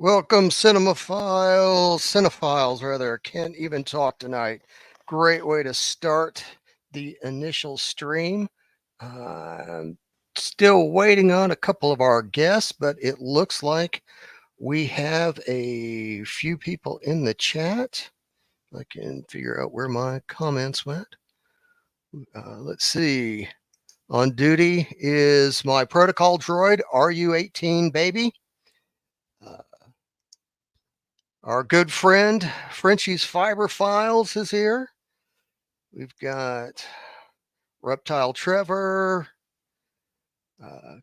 Welcome, cinephiles rather. Can't even talk tonight. Great way to start the initial stream. I'm still waiting on a couple of our guests, but it looks like we have a few people in the chat. I can figure out where my comments went. Let's see. On duty is my protocol droid, RU-18 baby. Our good friend Frenchie's Fiber Files is here. We've got Reptile Trevor.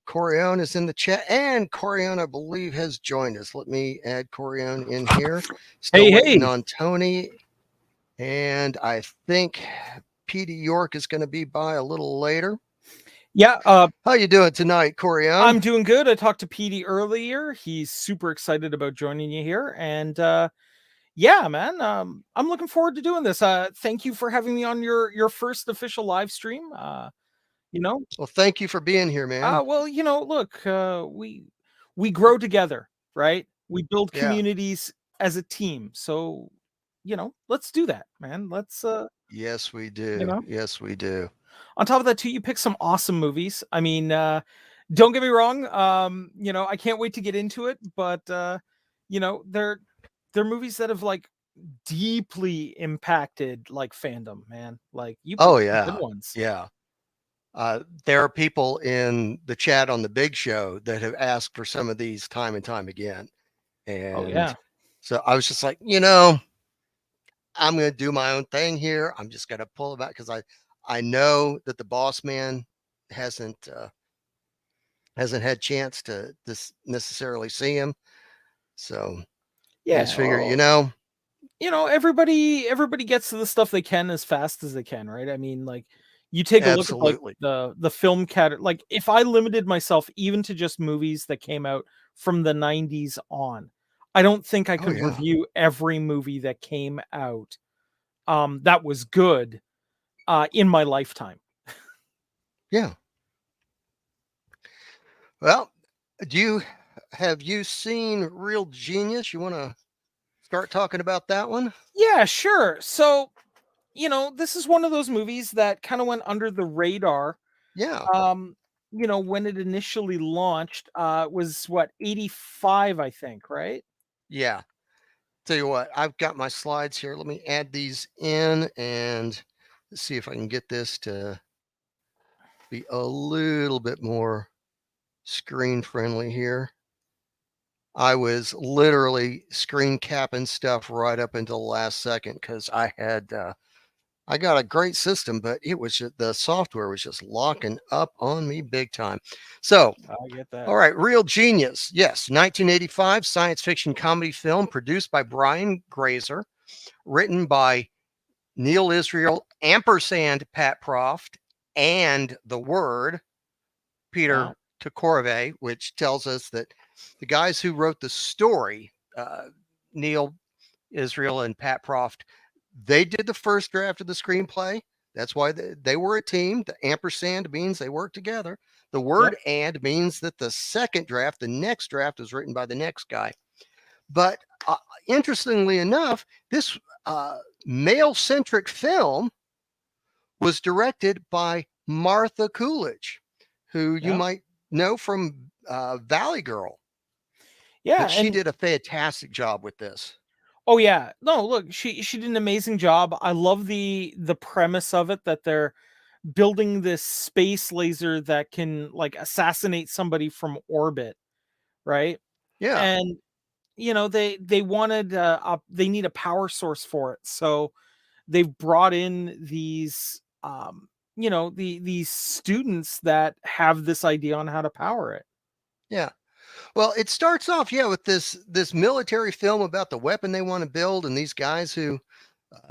Coraon is in the chat, and Coraon, I believe, has joined us. Let me add Coraon in here. Still waiting on Tony, and I think Petey York is going to be by a little later. Yeah. How you doing tonight, Coraon? I'm doing good. I talked to Petey earlier. He's super excited about joining you here, and yeah, man, I'm looking forward to doing this. Thank you for having me on your first official live stream. Well, thank you for being here, man. Well, look, we grow together, right? We build communities as a team. So, let's do that, man. Let's Yes, we do. Yes, we do. On top of that, too, you pick some awesome movies. I mean, don't get me wrong. I can't wait to get into it, but they're movies that have like deeply impacted like fandom, man. Like you pick good ones. Yeah. There are people in the chat on the big show that have asked for some of these time and time again. And so I was just like, I'm going to do my own thing here. I'm just going to pull it back because I know that the boss man hasn't had chance to necessarily see him. So I just figure, everybody gets to the stuff they can as fast as they can, right? I mean, like you take a look at like the film category. Like if I limited myself even to just movies that came out from the 90s on, I don't think I could review every movie that came out that was good in my lifetime. Yeah. Well, have you seen Real Genius? You want to start talking about that one? Yeah, sure. So, this is one of those movies that kind of went under the radar. Yeah. When it initially launched, was what, 85, I think, right? Yeah. Tell you what, I've got my slides here. Let me add these in and let's see if I can get this to be a little bit more screen friendly here. I was literally screen capping stuff right up until the last second because I got a great system, but it was just, the software was just locking up on me big time. So, I get that. All right, Real Genius. Yes, 1985 science fiction comedy film produced by Brian Grazer, written by Neil Israel, ampersand Pat Proft, and the word Peter Tokorove, which tells us that the guys who wrote the story, Neil Israel and Pat Proft, they did the first draft of the screenplay. That's why they were a team. The ampersand means they worked together. The word and means that the second draft, the next draft, was written by the next guy. But interestingly enough, this male-centric film was directed by Martha Coolidge, who you might know from Valley Girl. Yeah, but she did a fantastic job with this. Oh yeah, no, look, she did an amazing job. I love the premise of it, that they're building this space laser that can like assassinate somebody from orbit, right? Yeah. And they wanted they need a power source for it, so they've brought in these these students that have this idea on how to power it. Yeah. Well, it starts off, with this military film about the weapon they want to build, and these guys who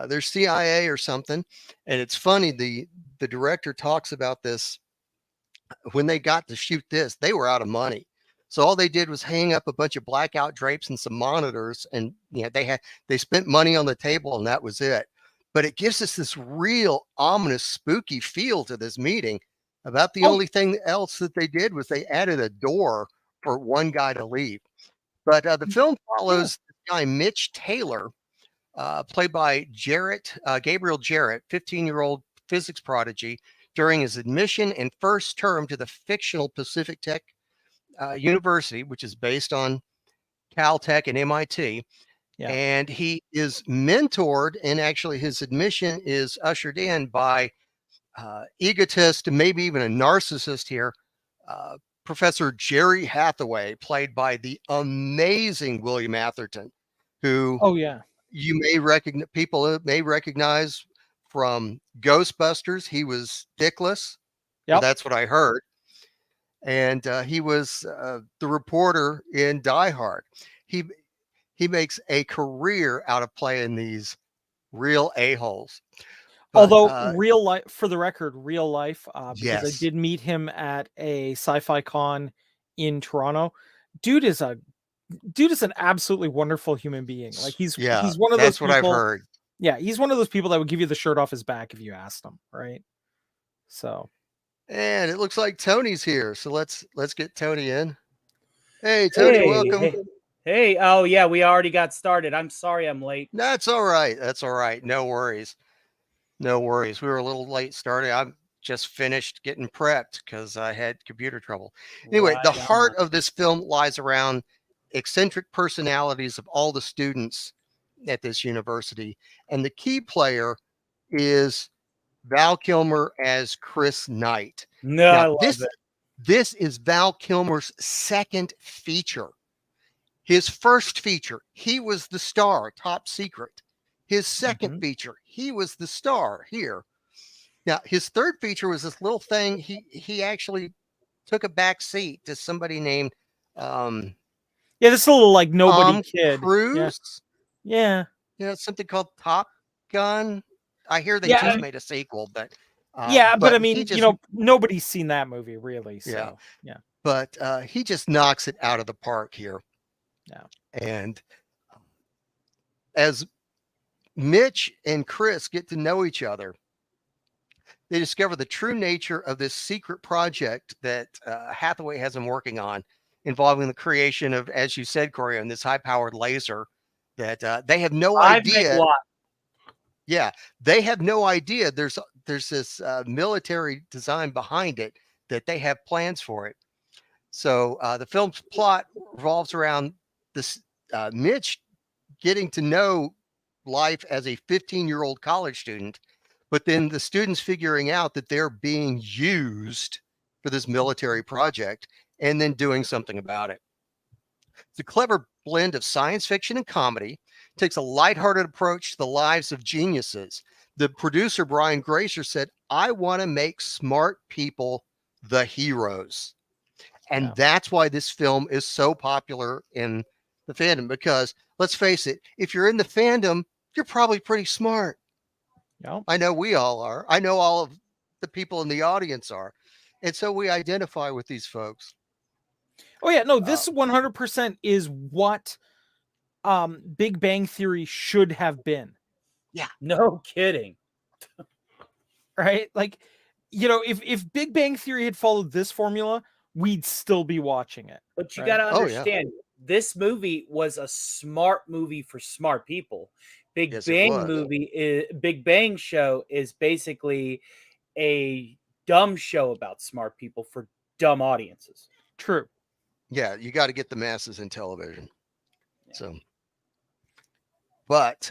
they're CIA or something. And it's funny, the director talks about this. When they got to shoot this, they were out of money. So all they did was hang up a bunch of blackout drapes and some monitors, and they spent money on the table, and that was it. But it gives us this real ominous, spooky feel to this meeting. About the only thing else that they did was they added a door for one guy to leave. But the film follows this guy, Mitch Taylor, played by Gabriel Jarrett, 15-year-old physics prodigy, during his admission and first term to the fictional Pacific Tech University, which is based on Caltech and MIT. Yeah. And he is mentored, and actually his admission is ushered in by egotist, maybe even a narcissist here, Professor Jerry Hathaway, played by the amazing William Atherton, who Oh yeah, you may recognize, people may recognize from Ghostbusters. He was Dickless. Well, yep. that's what I heard. And he was the reporter in Die Hard. He makes a career out of playing these real a-holes. Although real life, for the record, real life, because I yes, did meet him at a sci-fi con in Toronto. Dude is an absolutely wonderful human being. Like he's one of those that's people, what I've heard. Yeah, he's one of those people that would give you the shirt off his back if you asked him, right? So, and it looks like Tony's here, so let's get Tony in. Hey, Tony, welcome. Hey, oh yeah, we already got started. I'm sorry I'm late. That's all right. That's all right. No worries. No worries. We were a little late starting. I'm just finished getting prepped because I had computer trouble. Anyway, Right the heart of this film lies around eccentric personalities of all the students at this university. And the key player is Val Kilmer as Chris Knight. No, Now, I love it. This is Val Kilmer's second feature. His first feature, he was the star, Top Secret. His second feature, he was the star here. Now, his third feature was this little thing. He actually took a back seat to somebody named this little like nobody Tom kid. Cruise. Yeah. Something called Top Gun. I hear they just made a sequel, but but I mean, nobody's seen that movie really. So yeah. But he just knocks it out of the park here. Yeah. And as Mitch and Chris get to know each other, they discover the true nature of this secret project that Hathaway has them working on, involving the creation of, as you said, Coraon, this high-powered laser that they have no idea. Yeah, they have no idea there's this military design behind it, that they have plans for it. So the film's plot revolves around this Mitch getting to know life as a 15-year-old college student, but then the students figuring out that they're being used for this military project and then doing something about it. It's a clever blend of science fiction and comedy. It takes a lighthearted approach to the lives of geniuses. The producer, Brian Grazer, said, "I want to make smart people the heroes." And that's why this film is so popular in the fandom, because let's face it, if you're in the fandom, you're probably pretty smart. Yeah. I know we all are. I know all of the people in the audience are. And so we identify with these folks. Oh yeah, no, this 100% is what Big Bang Theory should have been. Yeah, no kidding. Right? Like, if Big Bang Theory had followed this formula, we'd still be watching it. But you got to understand, this movie was a smart movie for smart people. Big Bang Show is basically a dumb show about smart people for dumb audiences. True. Yeah, you got to get the masses in television. Yeah. So, but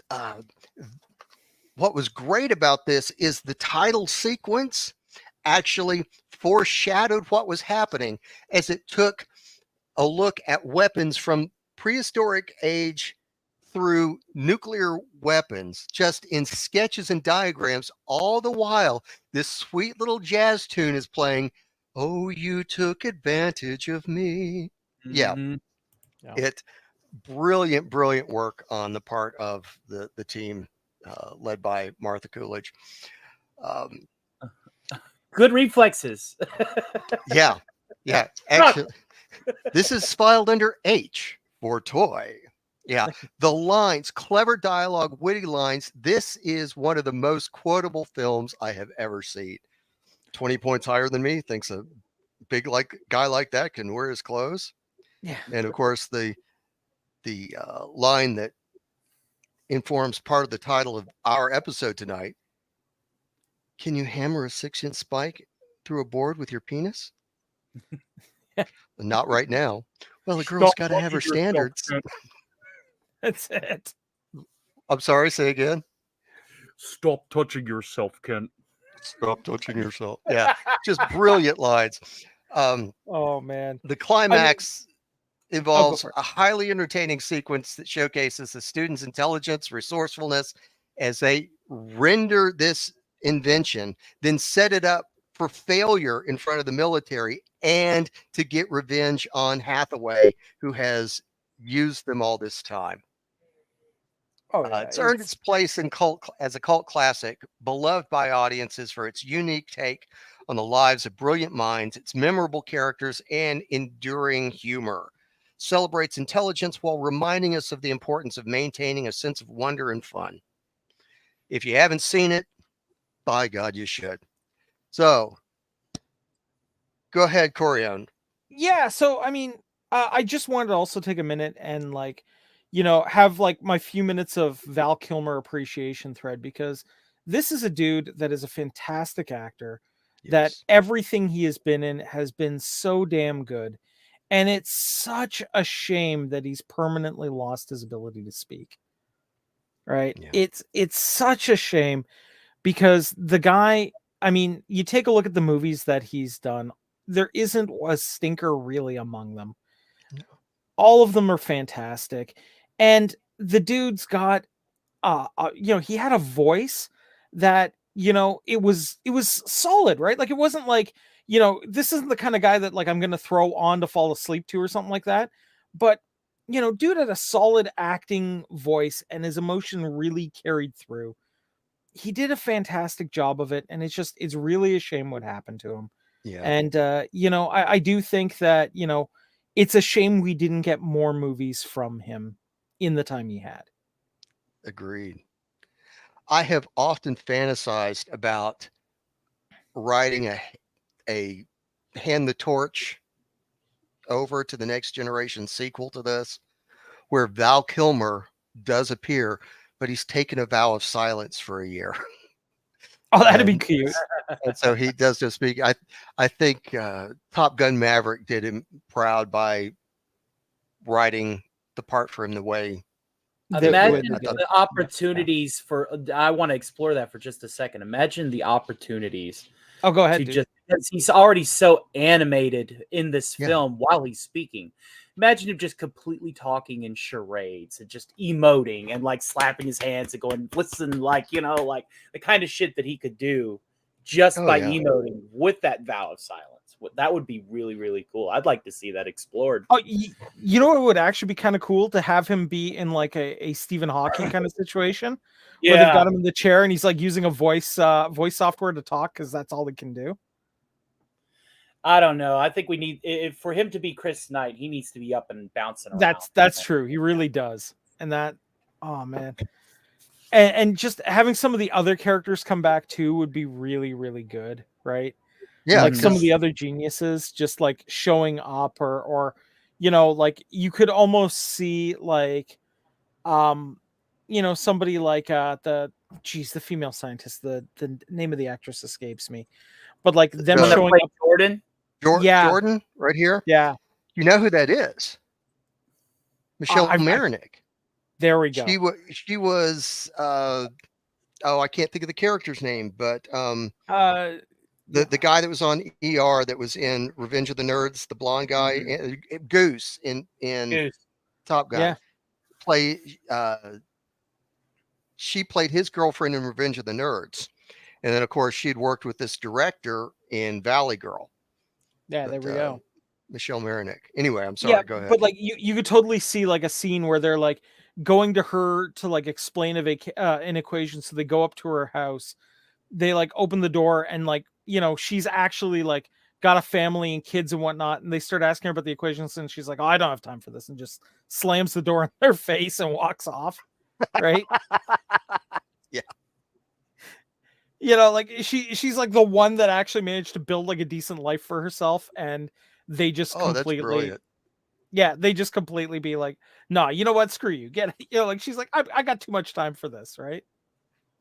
what was great about this is the title sequence actually foreshadowed what was happening, as it took a look at weapons from prehistoric age through nuclear weapons, just in sketches and diagrams. All the while, this sweet little jazz tune is playing. Oh, you took advantage of me. Mm-hmm. Yeah. Brilliant work on the part of the team led by Martha Coolidge. Good reflexes. Yeah. Actually, this is filed under H for toy. Yeah. The lines, clever dialogue, witty lines. This is one of the most quotable films I have ever seen. 20 points higher than me. Thinks a big guy like that can wear his clothes. Yeah. And of course, the the line that informs part of the title of our episode tonight. Can you hammer a 6-inch spike through a board with your penis? Not right now. Well, a girl's got to have her standards. That's it. I'm sorry, say again. Stop touching yourself, Kent. Stop touching yourself. Yeah, just brilliant lines. Oh man. The climax involves for it. a highly entertaining sequence that showcases the students' intelligence, resourcefulness as they render this invention, then set it up for failure in front of the military and to get revenge on Hathaway, who has used them all this time. Oh, yeah. It's earned its place in as a cult classic, beloved by audiences for its unique take on the lives of brilliant minds, its memorable characters, and enduring humor. Celebrates intelligence while reminding us of the importance of maintaining a sense of wonder and fun. If you haven't seen it, by God, you should. So, go ahead, Coraon. Yeah, so I mean, I just wanted to also take a minute and have like my few minutes of Val Kilmer appreciation thread, because this is a dude that is a fantastic actor, that everything he has been in has been so damn good. And it's such a shame that he's permanently lost his ability to speak. Right? Yeah. It's such a shame, because the guy, I mean, you take a look at the movies that he's done, there isn't a stinker really among them. No. All of them are fantastic. And the dude's got he had a voice that, it was solid, right? Like, it wasn't like, this isn't the kind of guy that like I'm gonna throw on to fall asleep to or something like that. But dude had a solid acting voice, and his emotion really carried through. He did a fantastic job of it, and it's really a shame what happened to him. Yeah. And I do think that it's a shame we didn't get more movies from him in the time he had. Agreed. I have often fantasized about writing a hand the torch over to the next generation sequel to this, where Val Kilmer does appear, but he's taken a vow of silence for a year. Oh, that'd be cute. And so he does just speak. I think Top Gun Maverick did him proud by writing the part for him the way. Imagine the opportunities for. I want to explore that for just a second. Imagine the opportunities. Oh, go ahead. Because he's already so animated in this film while he's speaking. Imagine him just completely talking in charades and just emoting and like slapping his hands and going, listen, like, like the kind of shit that he could do just by emoting with that vow of silence. That would be really, really cool. I'd like to see that explored. Oh, you know what would actually be kind of cool? To have him be in like a Stephen Hawking kind of situation. Where they've got him in the chair and he's like using a voice software to talk, because that's all he can do. I don't know. I think we need, for him to be Chris Knight, he needs to be up and bouncing around. That's true. He really does. And that, oh man. And just having some of the other characters come back too would be really, really good, right? Yeah. Like some of the other geniuses just like showing up, or like you could almost see like somebody like the female scientist, the name of the actress escapes me. But like them showing up. Jordan? Jordan, right here. Yeah. You know who that is? Michelle Marinick. There we go. She was I can't think of the character's name, but the guy that was on ER that was in Revenge of the Nerds, the blonde guy, Goose in Top Gun. She played his girlfriend in Revenge of the Nerds. And then of course she'd worked with this director in Valley Girl. Yeah, there we go. Michelle Marinick. Anyway, I'm sorry. Go ahead. But like you could totally see like a scene where they're like going to her to like explain an equation. So they go up to her house, they like open the door, and like she's actually like got a family and kids and whatnot, and they start asking her about the equations, and she's like, "Oh, I don't have time for this," and just slams the door in their face and walks off. Right? Yeah. Like she's like the one that actually managed to build like a decent life for herself, and they just completely. Yeah, they just completely be like, "Nah, you know what? Screw you. Get it." You know, like she's like, I got too much time for this, right?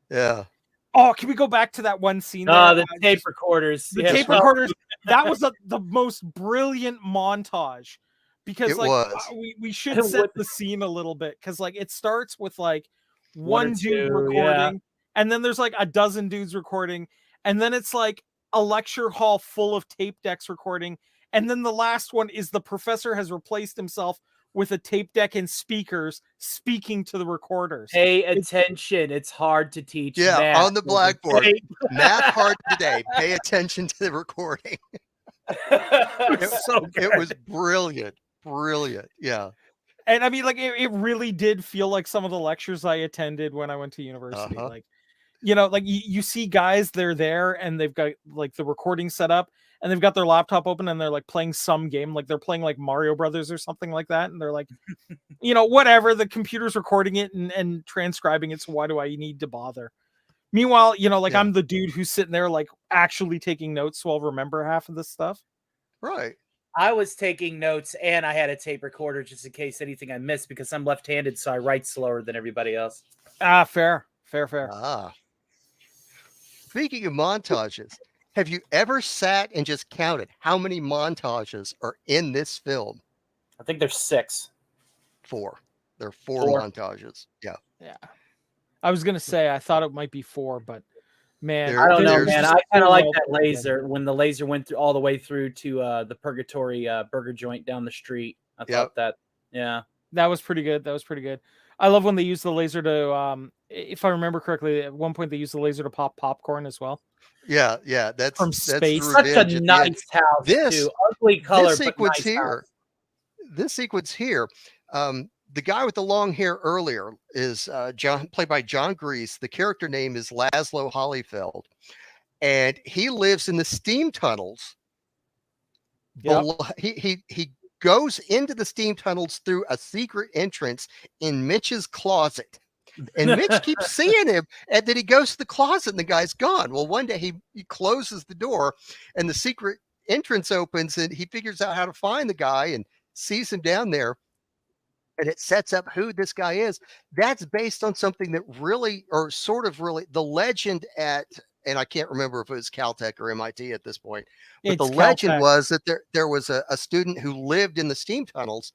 Yeah. Oh, can we go back to that one scene there? The tape recorders. The Yeah, tape well, recorders. That was the most brilliant montage because It like was. we should set the scene a little bit because like it starts with like one dude two, recording, and then there's like a dozen dudes recording, and then it's like a lecture hall full of tape decks recording, and then the last one is the professor has replaced himself with a tape deck and speakers speaking to the recorders. Pay attention. It's hard to teach math. On the blackboard. Math hard today. Pay attention to the recording. It was brilliant. Brilliant. Yeah. And I mean, like, it really did feel like some of the lectures I attended when I went to university. Like, you know, like you see guys, they're there and they've got like the recording set up and they've got their laptop open and they're like playing some game, like they're playing like Mario Brothers or something like that. And they're like, you know, whatever, the computer's recording it and transcribing it. So why do I need to bother? Meanwhile, you know, like I'm the dude who's sitting there like actually taking notes, so I'll remember half of this stuff. Right. I was taking notes and I had a tape recorder just in case anything I missed because I'm left-handed, so I write slower than everybody else. Fair. Speaking of montages, have you ever sat and just counted how many montages are in this film? I think there's 6. 4. There are 4 montages. Yeah. Yeah. I was gonna say I thought it might be 4, but man, I don't know, man. I kind of like that laser when the laser went through all the way through to the Purgatory burger joint down the street. I thought that, that was pretty good. I love when they use the laser to, if I remember correctly, at one point they used the laser to pop popcorn as well. Yeah, that's from space. Such a nice house. Too. Ugly color, this sequence but nice here. House. This sequence here. The guy with the long hair earlier is played by John Grease. The character name is Laszlo Holyfeld, and he lives in the steam tunnels. Yep. He goes into the steam tunnels through a secret entrance in Mitch's closet. And Mitch keeps seeing him, and then he goes to the closet and the guy's gone. Well, one day he closes the door and the secret entrance opens and he figures out how to find the guy and sees him down there. And it sets up who this guy is. That's based on something that really, or sort of really, the legend at, and I can't remember if it was Caltech or MIT at this point, but the legend was that there was a student who lived in the steam tunnels,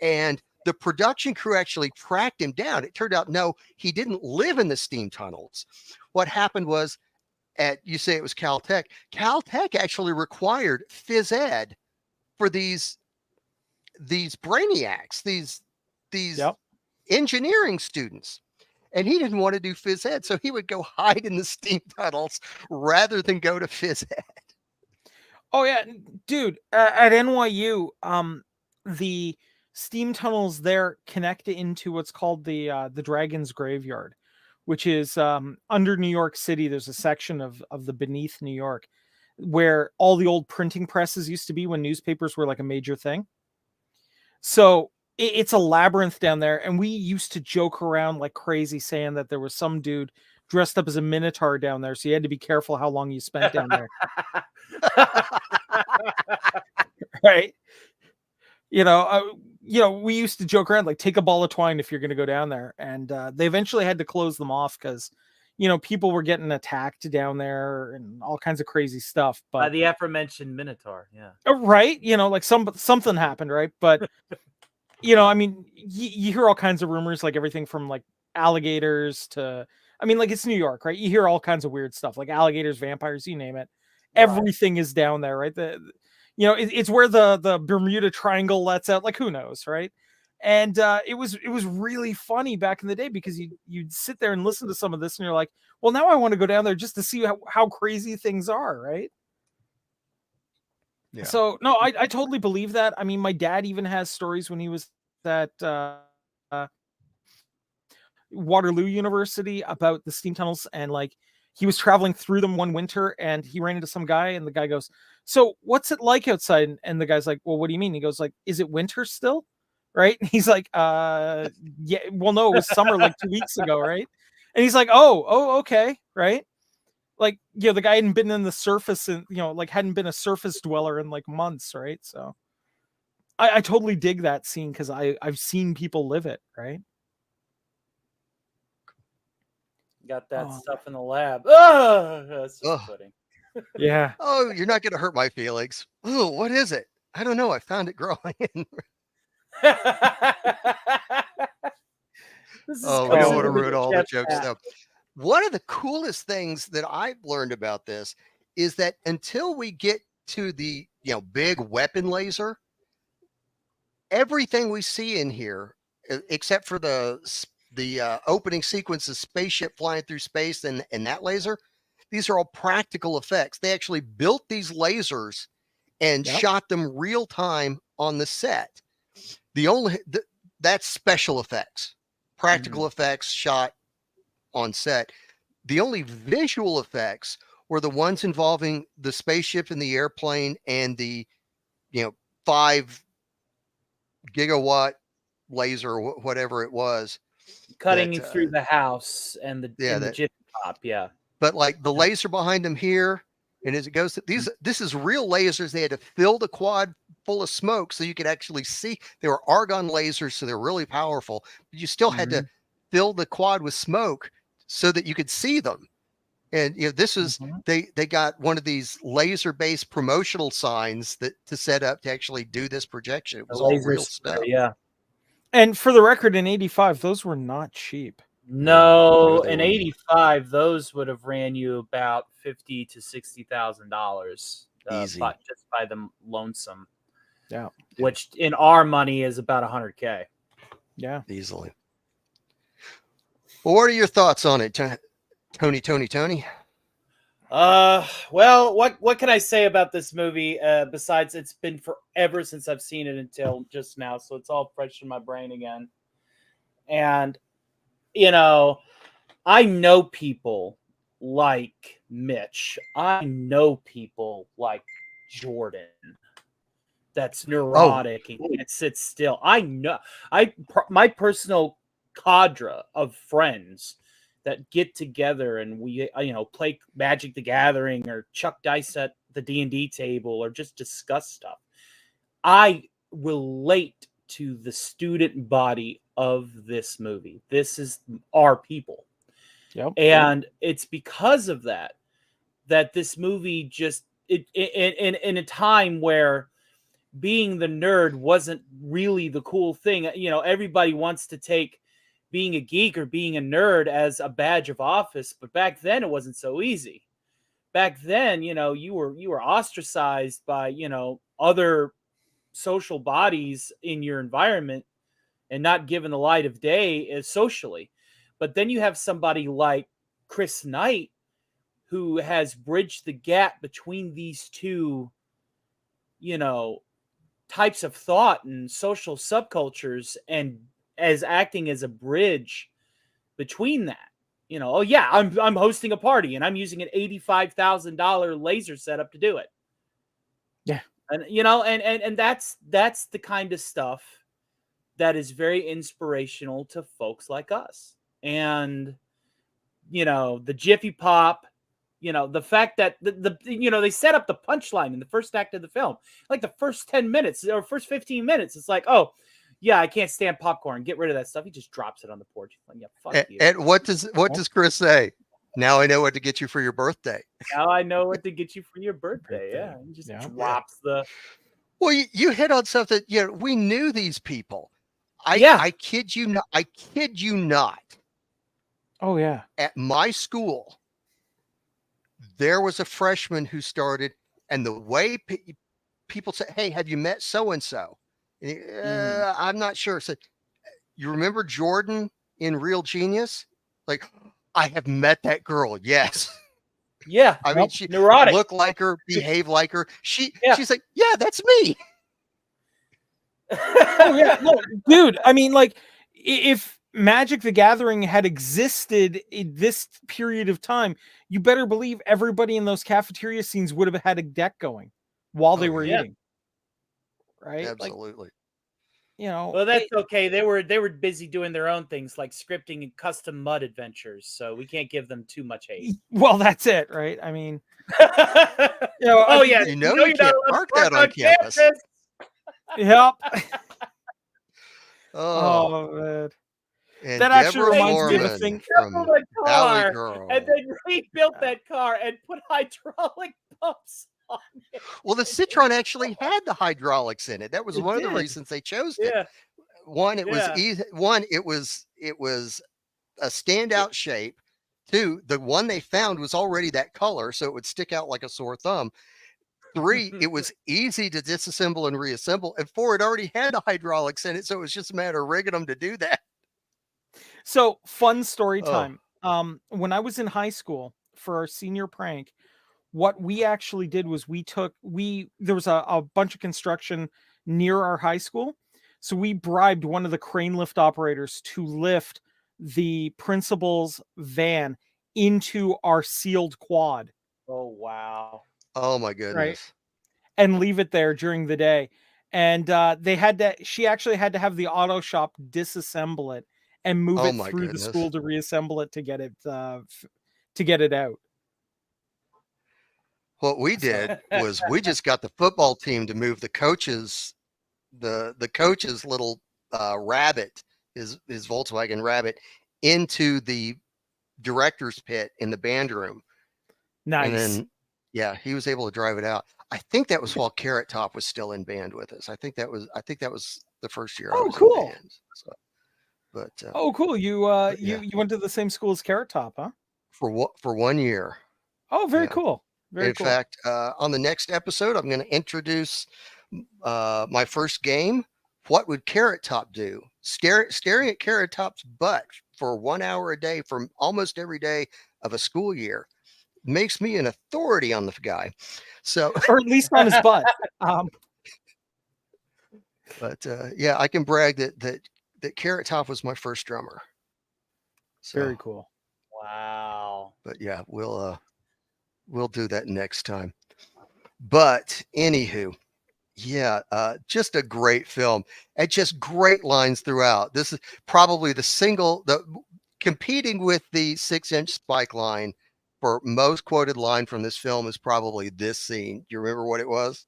and the production crew actually tracked him down. It turned out, no, he didn't live in the steam tunnels. What happened was, you say it was Caltech. Caltech actually required phys ed for these brainiacs, these engineering students. And he didn't want to do phys ed, so he would go hide in the steam tunnels rather than go to phys ed. Oh yeah, dude, at NYU, the steam tunnels there connect into what's called the Dragon's Graveyard, which is under New York City. There's a section of the beneath New York where all the old printing presses used to be when newspapers were like a major thing. So it's a labyrinth down there, and we used to joke around like crazy saying that there was some dude dressed up as a minotaur down there, so you had to be careful how long you spent down there. Right? You know, we used to joke around like take a ball of twine if you're going to go down there, and they eventually had to close them off because, people were getting attacked down there and all kinds of crazy stuff. But by the aforementioned minotaur, right? Like something happened, right? But I mean, you hear all kinds of rumors, like everything from like alligators to, I mean, like it's New York, right? You hear all kinds of weird stuff, like alligators, vampires, you name it. Right. Everything is down there, right? It's where the Bermuda Triangle lets out, like who knows, right? And it was really funny back in the day because you'd sit there and listen to some of this and you're like, well, now I want to go down there just to see how crazy things are, right? Yeah. So no, I totally believe that. I mean, my dad even has stories when he was at Waterloo University about the steam tunnels, and like he was traveling through them one winter and he ran into some guy, and the guy goes, "So what's it like outside?" And the guy's like, "Well, what do you mean?" He goes like, "Is it winter still?" Right? And he's like, yeah, well, no, it was summer like 2 weeks ago, right? And he's like, oh, okay, right? Like, the guy hadn't been in the surface and, like hadn't been a surface dweller in like months, right? So I totally dig that scene because I've seen people live it, right? Got that stuff in the lab. Oh, that's just pudding. Yeah. Oh, you're not going to hurt my feelings. Oh, what is it? I don't know. I found it growing. Oh, we don't want to ruin all the jokes now. One of the coolest things that I've learned about this is that until we get to the big weapon laser, everything we see in here, except for the opening sequence of spaceship flying through space and that laser, these are all practical effects. They actually built these lasers and shot them real time on the set. That's special effects, practical effects shot on set. The only visual effects were the ones involving the spaceship and the airplane and the 5 gigawatt laser or whatever it was cutting through the house and the jiffy pop. But like the laser behind them here, and as it goes to this is real lasers. They had to fill the quad full of smoke so you could actually see. They were argon lasers, so they're really powerful, but you still had to fill the quad with smoke so that you could see them. And this is they got one of these laser based promotional signs to set up to actually do this projection. It was all real stuff. Yeah. And for the record, in ~85, those were not cheap. No, in '85, those would have ran you about $50,000 to $60,000, just by the lonesome. Yeah, which in our money is about $100K. Yeah, easily. Well, what are your thoughts on it, Tony? Well, what can I say about this movie? Besides, it's been forever since I've seen it until just now, so it's all fresh in my brain again. And I know people like Mitch. I know people like Jordan. That's neurotic and can't sit still. I know. My personal cadre of friends that get together and we play Magic the Gathering or chuck dice at the D&D table or just discuss stuff. I relate to the student body of this movie. This is our people. Yep. And it's because of that this movie just in a time where being the nerd wasn't really the cool thing. Everybody wants to take being a geek or being a nerd as a badge of office, but back then it wasn't so easy. Back then, you were ostracized by, other social bodies in your environment and not given the light of day as socially. But then you have somebody like Chris Knight who has bridged the gap between these two, types of thought and social subcultures and as acting as a bridge between that. I'm hosting a party and I'm using an $85,000 laser setup to do it. Yeah. And and that's the kind of stuff that is very inspirational to folks like us. And the Jiffy Pop, the fact that they set up the punchline in the first act of the film, like the first 10 minutes or first 15 minutes, it's like, oh yeah, I can't stand popcorn. Get rid of that stuff. He just drops it on the porch. Like, yeah, fuck you. And what does Chris say? Now I know what to get you for your birthday. Now I know what to get you for your birthday. Yeah, he just drops the. Well, you hit on something. We knew these people. I kid you not. I kid you not. Oh yeah. At my school, there was a freshman who started, and the way people say, "Hey, have you met so and so?" I'm not sure. So, you remember Jordan in Real Genius? Like, I have met that girl. Yes. Yeah. I mean, she neurotic. Look like her, behave like her. She's like, yeah, that's me. Oh yeah, no, dude. I mean, like, if Magic the Gathering had existed in this period of time, you better believe everybody in those cafeteria scenes would have had a deck going while they were eating. Right? Absolutely. Like, well, that's okay. They were busy doing their own things like scripting and custom mud adventures, so we can't give them too much hate. Well, that's it, right? I mean, you can't park that on campus. Yep. Oh, Oh man. and That actually Deborah reminds me of a Foreman thing. from Built a Valley car, Girl. and then rebuilt that car and put hydraulic pumps on it. Well, the Citron actually had the hydraulics in it. That was It one of the did. reasons they chose it. Yeah, One, it was yeah. easy. One, it was a standout shape. Two, the one they found was already that color, so it would stick out like a sore thumb. Three, it was easy to disassemble and reassemble. And four, it already had the hydraulics in it, so it was just a matter of rigging them to do that. So fun story Oh. time. When I was in high school for our senior prank, what we actually did was there was a bunch of construction near our high school. So we bribed one of the crane lift operators to lift the principal's van into our sealed quad. Oh wow. Oh my Right. goodness. And leave it there during the day. And she actually had to have the auto shop disassemble it and move Oh it my through the school goodness. to reassemble it to get it out. What we did was we just got the football team to move the coach's little Rabbit, his Volkswagen Rabbit, into the director's pit in the band room. Nice. And then, yeah, he was able to drive it out. I think that was while Carrot Top was still in band with us. I think that was the first year I Oh, was cool. in band. So, but Oh, cool. You yeah. you went to the same school as Carrot Top, huh? For 1 year. Oh, very Yeah. cool. Very In cool. fact, on the next episode, I'm going to introduce my first game. What would Carrot Top do? Staring at Carrot Top's butt for 1 hour a day for almost every day of a school year makes me an authority on the guy. So, Or at least on his butt. but yeah, I can brag that Carrot Top was my first drummer. So, Very cool. Wow. but yeah, we'll do that next time. But anywho, yeah, just a great film and just great lines throughout. This is probably the competing with the 6-inch Spike line for most quoted line from this film is probably this scene. Do you remember what it was?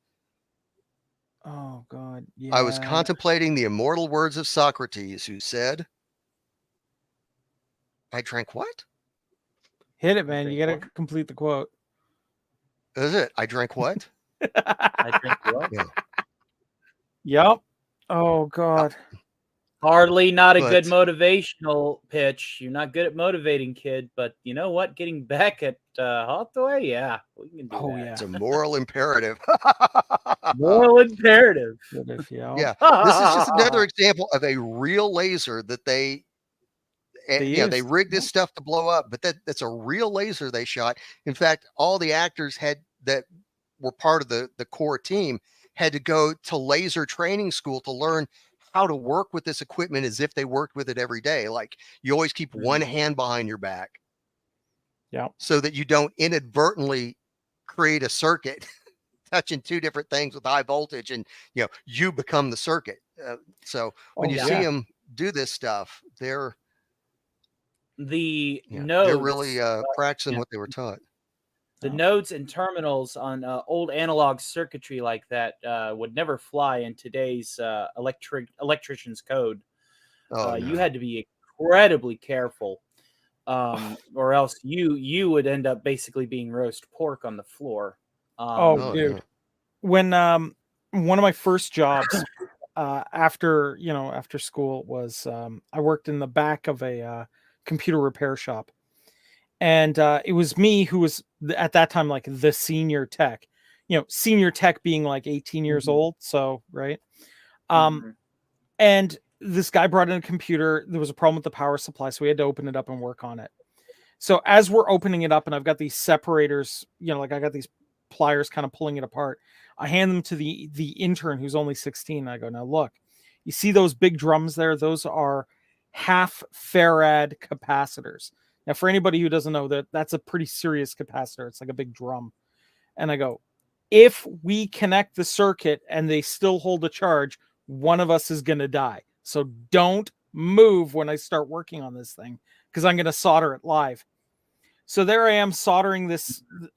Oh God. Yeah. I was contemplating the immortal words of Socrates, who said, I drank what? Hit it, man. You Drink gotta what? complete the quote. Is it? I drank what? I drink what? Yeah. Yep. Oh God. Hardly not a good But motivational pitch. You're not good at motivating, kid. But you know what? Getting back at Hathaway, yeah, we can do Oh that. yeah. it's a moral imperative. Moral imperative. Yeah, this is just another example of a real laser that they they rigged this stuff to blow up, but that's a real laser they shot. In fact, all the actors that were part of the core team had to go to laser training school to learn how to work with this equipment as if they worked with it every day. Like you always keep one hand behind your back. Yeah. So that you don't inadvertently create a circuit touching two different things with high voltage and you become the circuit. So when you see them do this stuff, they're nodes, they're really practicing what they were taught. The nodes and terminals on old analog circuitry like that would never fly in today's electrician's code. Oh, no. You had to be incredibly careful, or else you would end up basically being roast pork on the floor. Dude. No. When one of my first jobs after school was I worked in the back of a computer repair shop. And it was me who was at that time like the senior tech, senior tech being like 18 years old. So, right. And this guy brought in a computer. There was a problem with the power supply. So we had to open it up and work on it. So as we're opening it up and I've got these separators, like I got these pliers kind of pulling it apart. I hand them to the intern who's only 16. I go, now look, you see those big drums there? Those are half farad capacitors. Now, for anybody who doesn't know, that's a pretty serious capacitor. It's like a big drum. And I go, if we connect the circuit and they still hold a charge, one of us is going to die. So don't move when I start working on this thing because I'm going to solder it live. So there I am soldering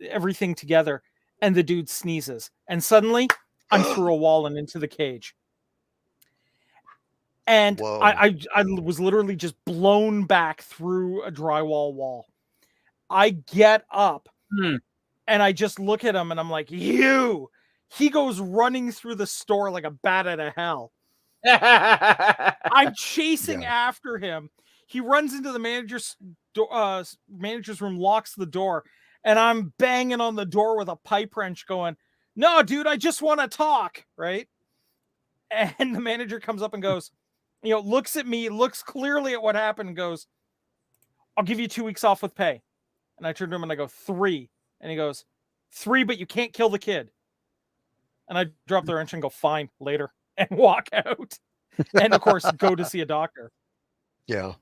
everything together and the dude sneezes. And suddenly I'm through a wall and into the cage. And Whoa. I was literally just blown back through a drywall wall. I get up and I just look at him and I'm like, you. He goes running through the store like a bat out of hell. I'm chasing after him. He runs into the manager's room, locks the door, and I'm banging on the door with a pipe wrench going, no, dude, I just want to talk, right? And the manager comes up and goes, looks at me, looks clearly at what happened and goes, I'll give you 2 weeks off with pay. And I turn to him and I go, 3. And he goes, 3, but you can't kill the kid. And I drop the wrench and go, fine, later, and walk out. And of course, go to see a doctor. Yeah.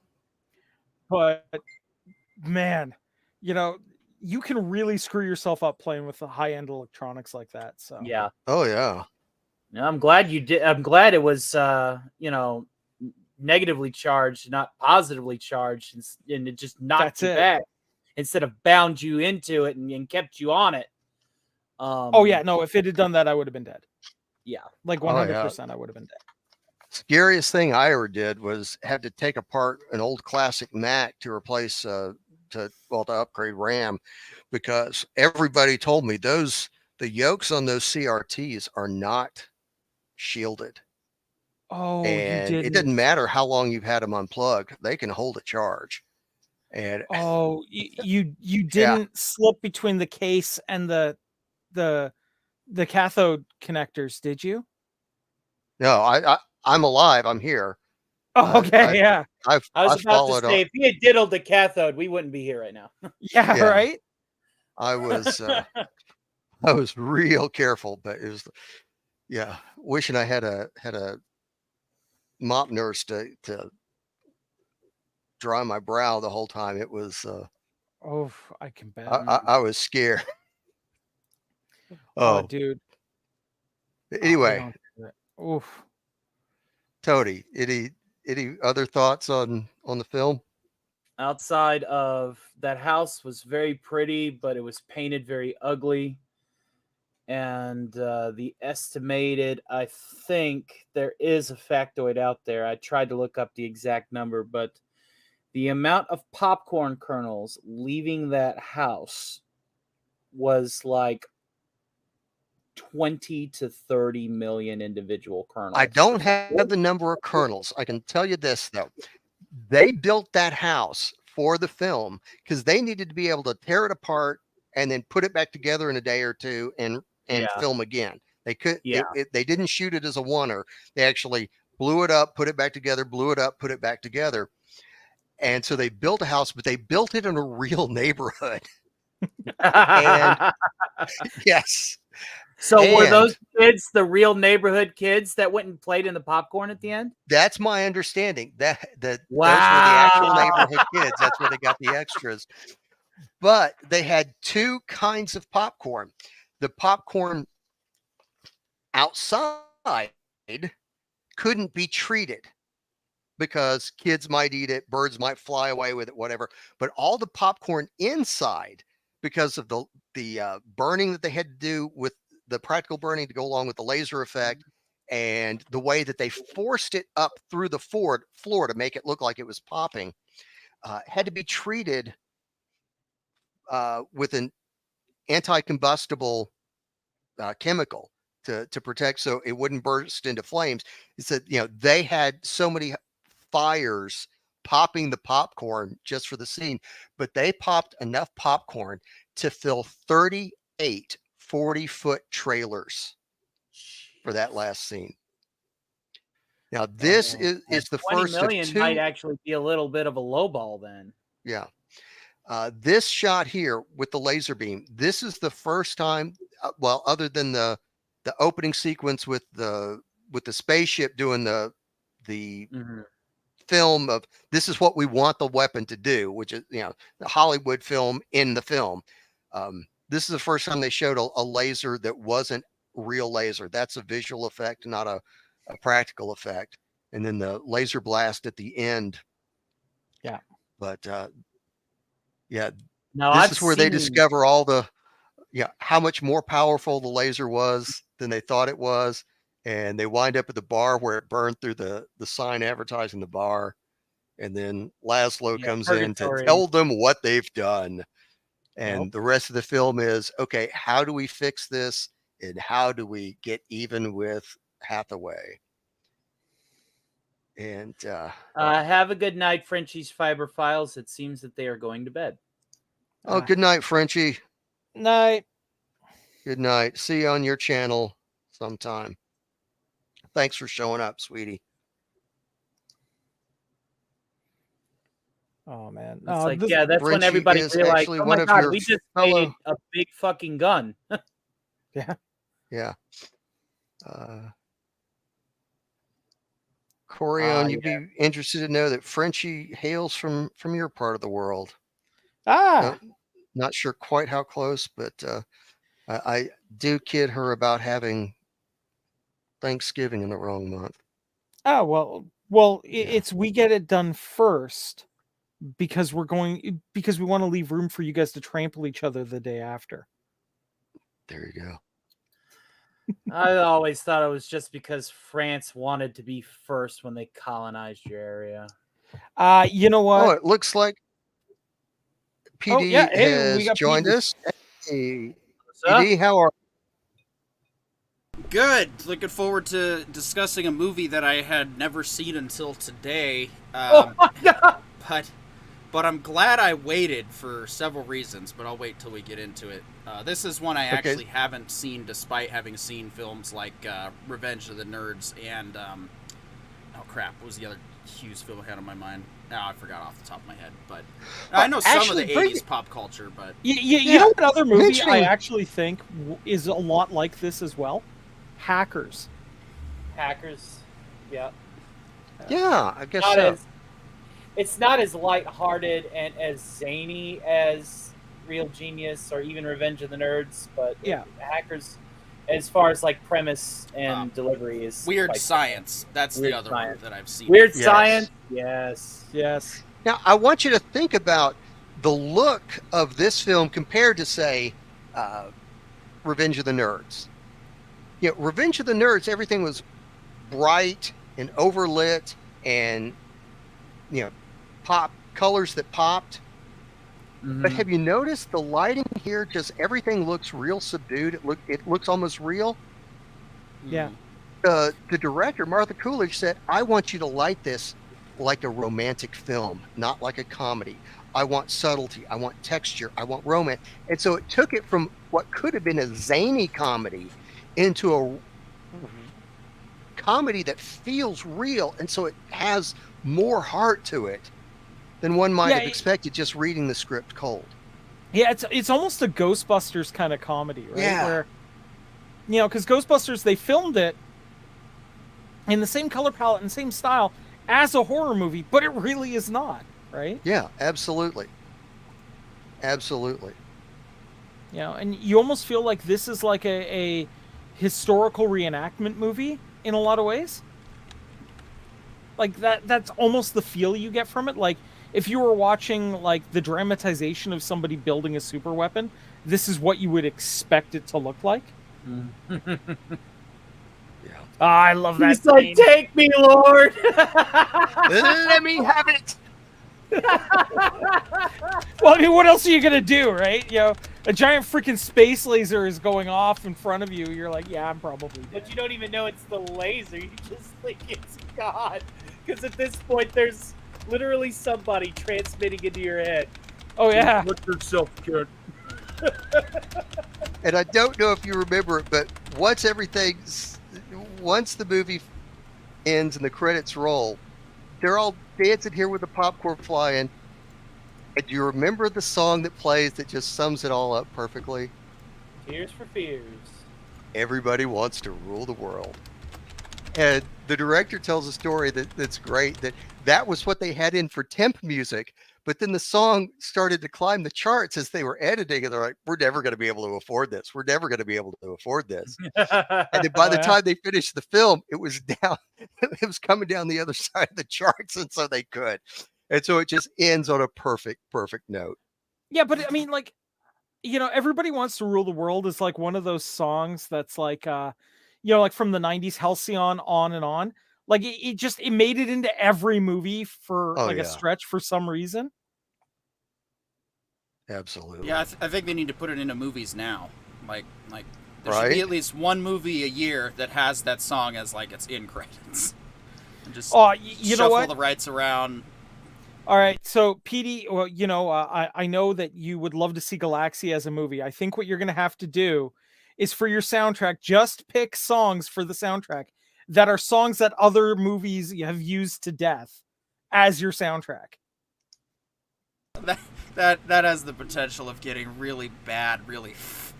But man, you can really screw yourself up playing with the high-end electronics like that. So yeah. Oh yeah. I'm glad you did. I'm glad it was, negatively charged, not positively charged, and it just knocked you back instead of bound you into it and kept you on it. Oh yeah, no. If it had done that, I would have been dead. Yeah, like 100%, I would have been dead. Scariest thing I ever did was had to take apart an old classic Mac to replace to upgrade RAM, because everybody told me the yokes on those CRTs are not shielded. Oh, and you didn't. It doesn't matter how long you've had them unplugged; they can hold a charge. And you didn't slip between the case and the cathode connectors, did you? No, I'm alive. I'm here. Oh, okay, I was about to say, if he had diddled the cathode, we wouldn't be here right now. Yeah, right. I was real careful, but it was, wishing I had a mop nurse to dry my brow the whole time. It was. I can bet. I was scared. Oh, dude. Anyway. Oof. Toady, any other thoughts on the film? Outside of that, house was very pretty, but it was painted very ugly. And the estimated, I think there is a factoid out there. I tried to look up the exact number, but the amount of popcorn kernels leaving that house was like 20 to 30 million individual kernels. I don't have the number of kernels. I can tell you this, though. They built that house for the film because they needed to be able to tear it apart and then put it back together in a day or two and film again. They could. They didn't shoot it as a oneer. They actually blew it up, put it back together, blew it up, put it back together. And so they built a house, but they built it in a real neighborhood. And yes. So were those kids the real neighborhood kids that went and played in the popcorn at the end? That's my understanding. Those were the Wow. actual neighborhood kids. That's where they got the extras. But they had two kinds of popcorn. The popcorn outside couldn't be treated because kids might eat it, birds might fly away with it, whatever. But all the popcorn inside, because of the burning that they had to do with the practical burning to go along with the laser effect and the way that they forced it up through the floor to make it look like it was popping, had to be treated with an anti-combustible chemical to protect so it wouldn't burst into flames. It said, they had so many fires popping the popcorn just for the scene, but they popped enough popcorn to fill 38 40-foot trailers for that last scene. Now, this is the first of two. Might actually be a little bit of a lowball then. Yeah. This shot here with the laser beam, this is the first time, other than the opening sequence with the spaceship doing the film of this is what we want the weapon to do, which is, the Hollywood film in the film. This is the first time they showed a laser that wasn't real laser. That's a visual effect, not a practical effect. And then the laser blast at the end. Yeah. But now this is where they discover all the how much more powerful the laser was than they thought it was. and they wind up at the bar where it burned through the sign advertising the bar. And then Laszlo comes in to tell them what they've done. And the rest of the film is, okay, how do we fix this? And how do we get even with Hathaway? And have a good night, Frenchie's Fiber Files. It seems that they are going to bed. Oh, good night, Frenchie. Night. Good night. See you on your channel sometime. Thanks for showing up, sweetie. Oh man, it's like, yeah, that's when everybody realized, oh my god, we just made a big fucking gun. Yeah. Coraon, you'd be interested to know that Frenchie hails from your part of the world. Not sure quite how close, but I do kid her about having Thanksgiving in the wrong month. Oh well, it's we get it done first because we want to leave room for you guys to trample each other the day after. There you go. I always thought it was just because France wanted to be first when they colonized your area. You know what? Oh, it looks like PD has joined us. Hey, PD, how are you? Good. Looking forward to discussing a movie that I had never seen until today. Oh my god! But I'm glad I waited for several reasons, but I'll wait till we get into it. This is one I actually haven't seen, despite having seen films like Revenge of the Nerds and oh crap, what was the other Hughes film I had on my mind? Now I forgot off the top of my head, but I know some of the 80s pop culture. But you know what other movie I actually think is a lot like this as well? Hackers. Yeah. Yeah, I guess so. It's not as lighthearted and as zany as Real Genius or even Revenge of the Nerds, but Hackers, as far as like premise and delivery, is Weird Science. That's the other one that I've seen. Weird Science. Yes. Now I want you to think about the look of this film compared to, say, Revenge of the Nerds. Revenge of the Nerds, everything was bright and overlit and pop colors that popped. Mm-hmm. But have you noticed the lighting here? Just everything looks real subdued. It looks almost real. Yeah. The director, Martha Coolidge, said, I want you to light this like a romantic film, not like a comedy. I want subtlety. I want texture. I want romance. And so it took it from what could have been a zany comedy into a comedy that feels real. And so it has more heart to it than one might have expected just reading the script cold. Yeah, it's almost a Ghostbusters kind of comedy, right? Yeah. Where, because Ghostbusters, they filmed it in the same color palette and same style as a horror movie, but it really is not, right? Yeah, absolutely. Absolutely. And you almost feel like this is like a historical reenactment movie in a lot of ways. Like that's almost the feel you get from it. Like if you were watching like the dramatization of somebody building a super weapon, this is what you would expect it to look like. Yeah. Oh, I love that. He's like, take me, Lord. Let me have it. Well, I mean, what else are you gonna do, right? A giant freaking space laser is going off in front of you. You're like, yeah, I'm probably dead. But you don't even know it's the laser. You just think it's God. Because at this point, there's literally somebody transmitting into your head. Oh, yeah. Look yourself, kid. And I don't know if you remember it, but once the movie ends and the credits roll, they're all dancing here with the popcorn flying. And do you remember the song that plays that just sums it all up perfectly? Tears for Fears. Everybody wants to rule the world. And the director tells a story that's great, that was what they had in for temp music. But then the song started to climb the charts as they were editing, and they're like, we're never going to be able to afford this. We're never going to be able to afford this. And then by the time they finished the film, it was down. It was coming down the other side of the charts, and so they could. And so it just ends on a perfect note. Yeah, but I mean, like, Everybody Wants to Rule the World is like one of those songs that's like, like from the 90s, Halcyon, on and on. Like it made it into every movie for a stretch for some reason. Absolutely. Yeah, I think they need to put it into movies now. Like there should be at least one movie a year that has that song as like its end credits. And just you know what? the rights around. All right, so PD, well, I know that you would love to see Galaxy as a movie. I think what you're going to have to do is, for your soundtrack, just pick songs for the soundtrack that are songs that other movies have used to death as your soundtrack. That has the potential of getting really bad really fast.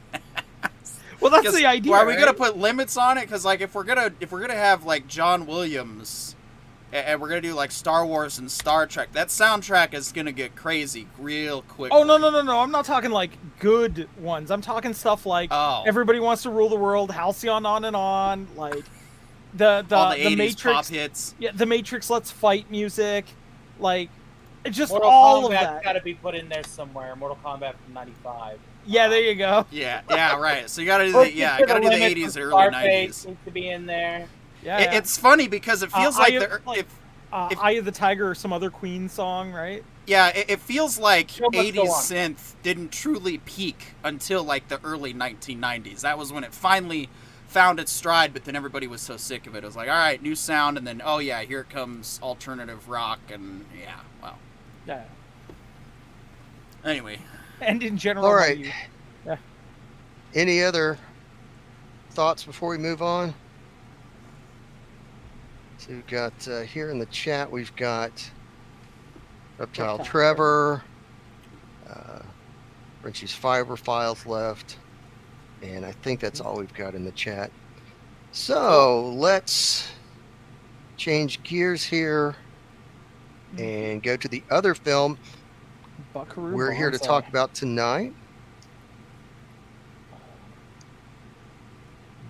Well, that's the idea. Are we gonna put limits on it? Because like if we're gonna have like John Williams, and we're gonna do like Star Wars and Star Trek, that soundtrack is gonna get crazy real quick. Oh no! I'm not talking like good ones. I'm talking stuff like Everybody Wants to Rule the World, Halcyon, on and on, like the 80s Matrix pop hits. Yeah, the Matrix Let's Fight music, like just Mortal all Kombat of that. Got to be put in there somewhere. Mortal Kombat from '95. Yeah, there you go. Yeah, right. So you gotta do the 80s, early 90s. Needs to be in there. Yeah, it's funny because it feels like Eye of the Tiger or some other Queen song, right? Yeah, it feels like 80s synth didn't truly peak until like the early 1990s. That was when it finally found its stride, but then everybody was so sick of it. It was like, all right, new sound, and then, here it comes alternative rock, and well. Yeah. Anyway. And in general. All right. Any other thoughts before we move on? So we've got here in the chat, we've got Reptile Trevor, Frenchie's Fiber Files left, and I think that's all we've got in the chat. So let's change gears here and go to the other film BUCKAROO we're here to talk about tonight.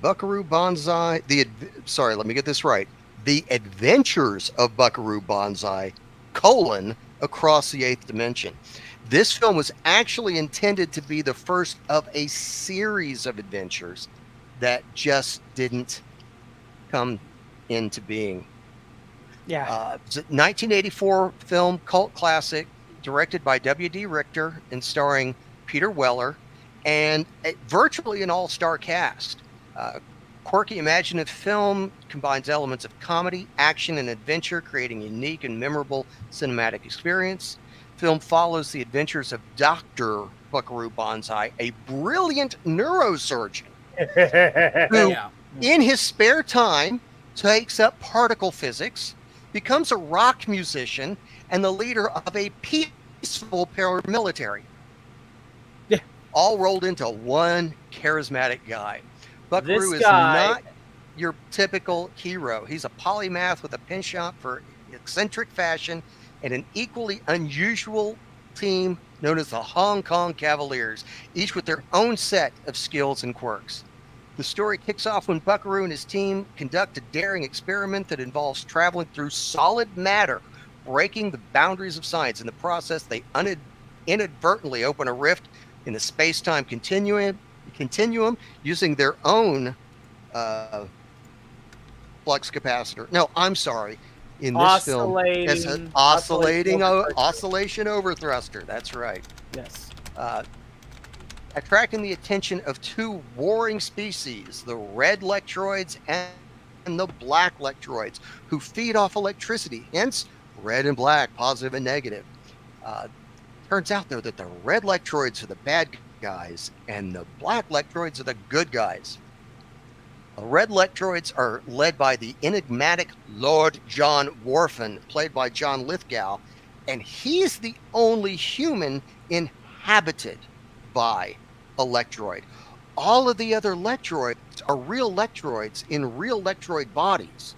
BUCKAROO Banzai, let me get this right. The Adventures of BUCKAROO Banzai, Across the Eighth Dimension. This film was actually intended to be the first of a series of adventures that just didn't come into being. Yeah. It's a 1984 film, cult classic, directed by W.D. Richter and starring Peter Weller, and virtually an all-star cast. Quirky, imaginative film combines elements of comedy, action, and adventure, creating a unique and memorable cinematic experience. Film follows the adventures of Dr. BUCKAROO Banzai, a brilliant neurosurgeon who, in his spare time, takes up particle physics, becomes a rock musician, and the leader of a peaceful paramilitary. Yeah. All rolled into one charismatic guy. BUCKAROO is not your typical hero. He's a polymath with a penchant for eccentric fashion and an equally unusual team known as the Hong Kong Cavaliers, each with their own set of skills and quirks. The story kicks off when BUCKAROO and his team conduct a daring experiment that involves traveling through solid matter, breaking the boundaries of science. In the process, they inadvertently open a rift in the space-time continuum using their own flux capacitor. No, I'm sorry. In this film, it's an oscillation overthruster. That's right. Yes. Attracting the attention of two warring species, the red lectroids and the black lectroids, who feed off electricity, hence red and black, positive and negative. Turns out, though, that the red lectroids are the bad guys and the black lectroids are the good guys. The red lectroids are led by the enigmatic Lord John Worfen, played by John Lithgow, and he's the only human inhabited by a lectroid. All of the other lectroids are real lectroids in real lectroid bodies,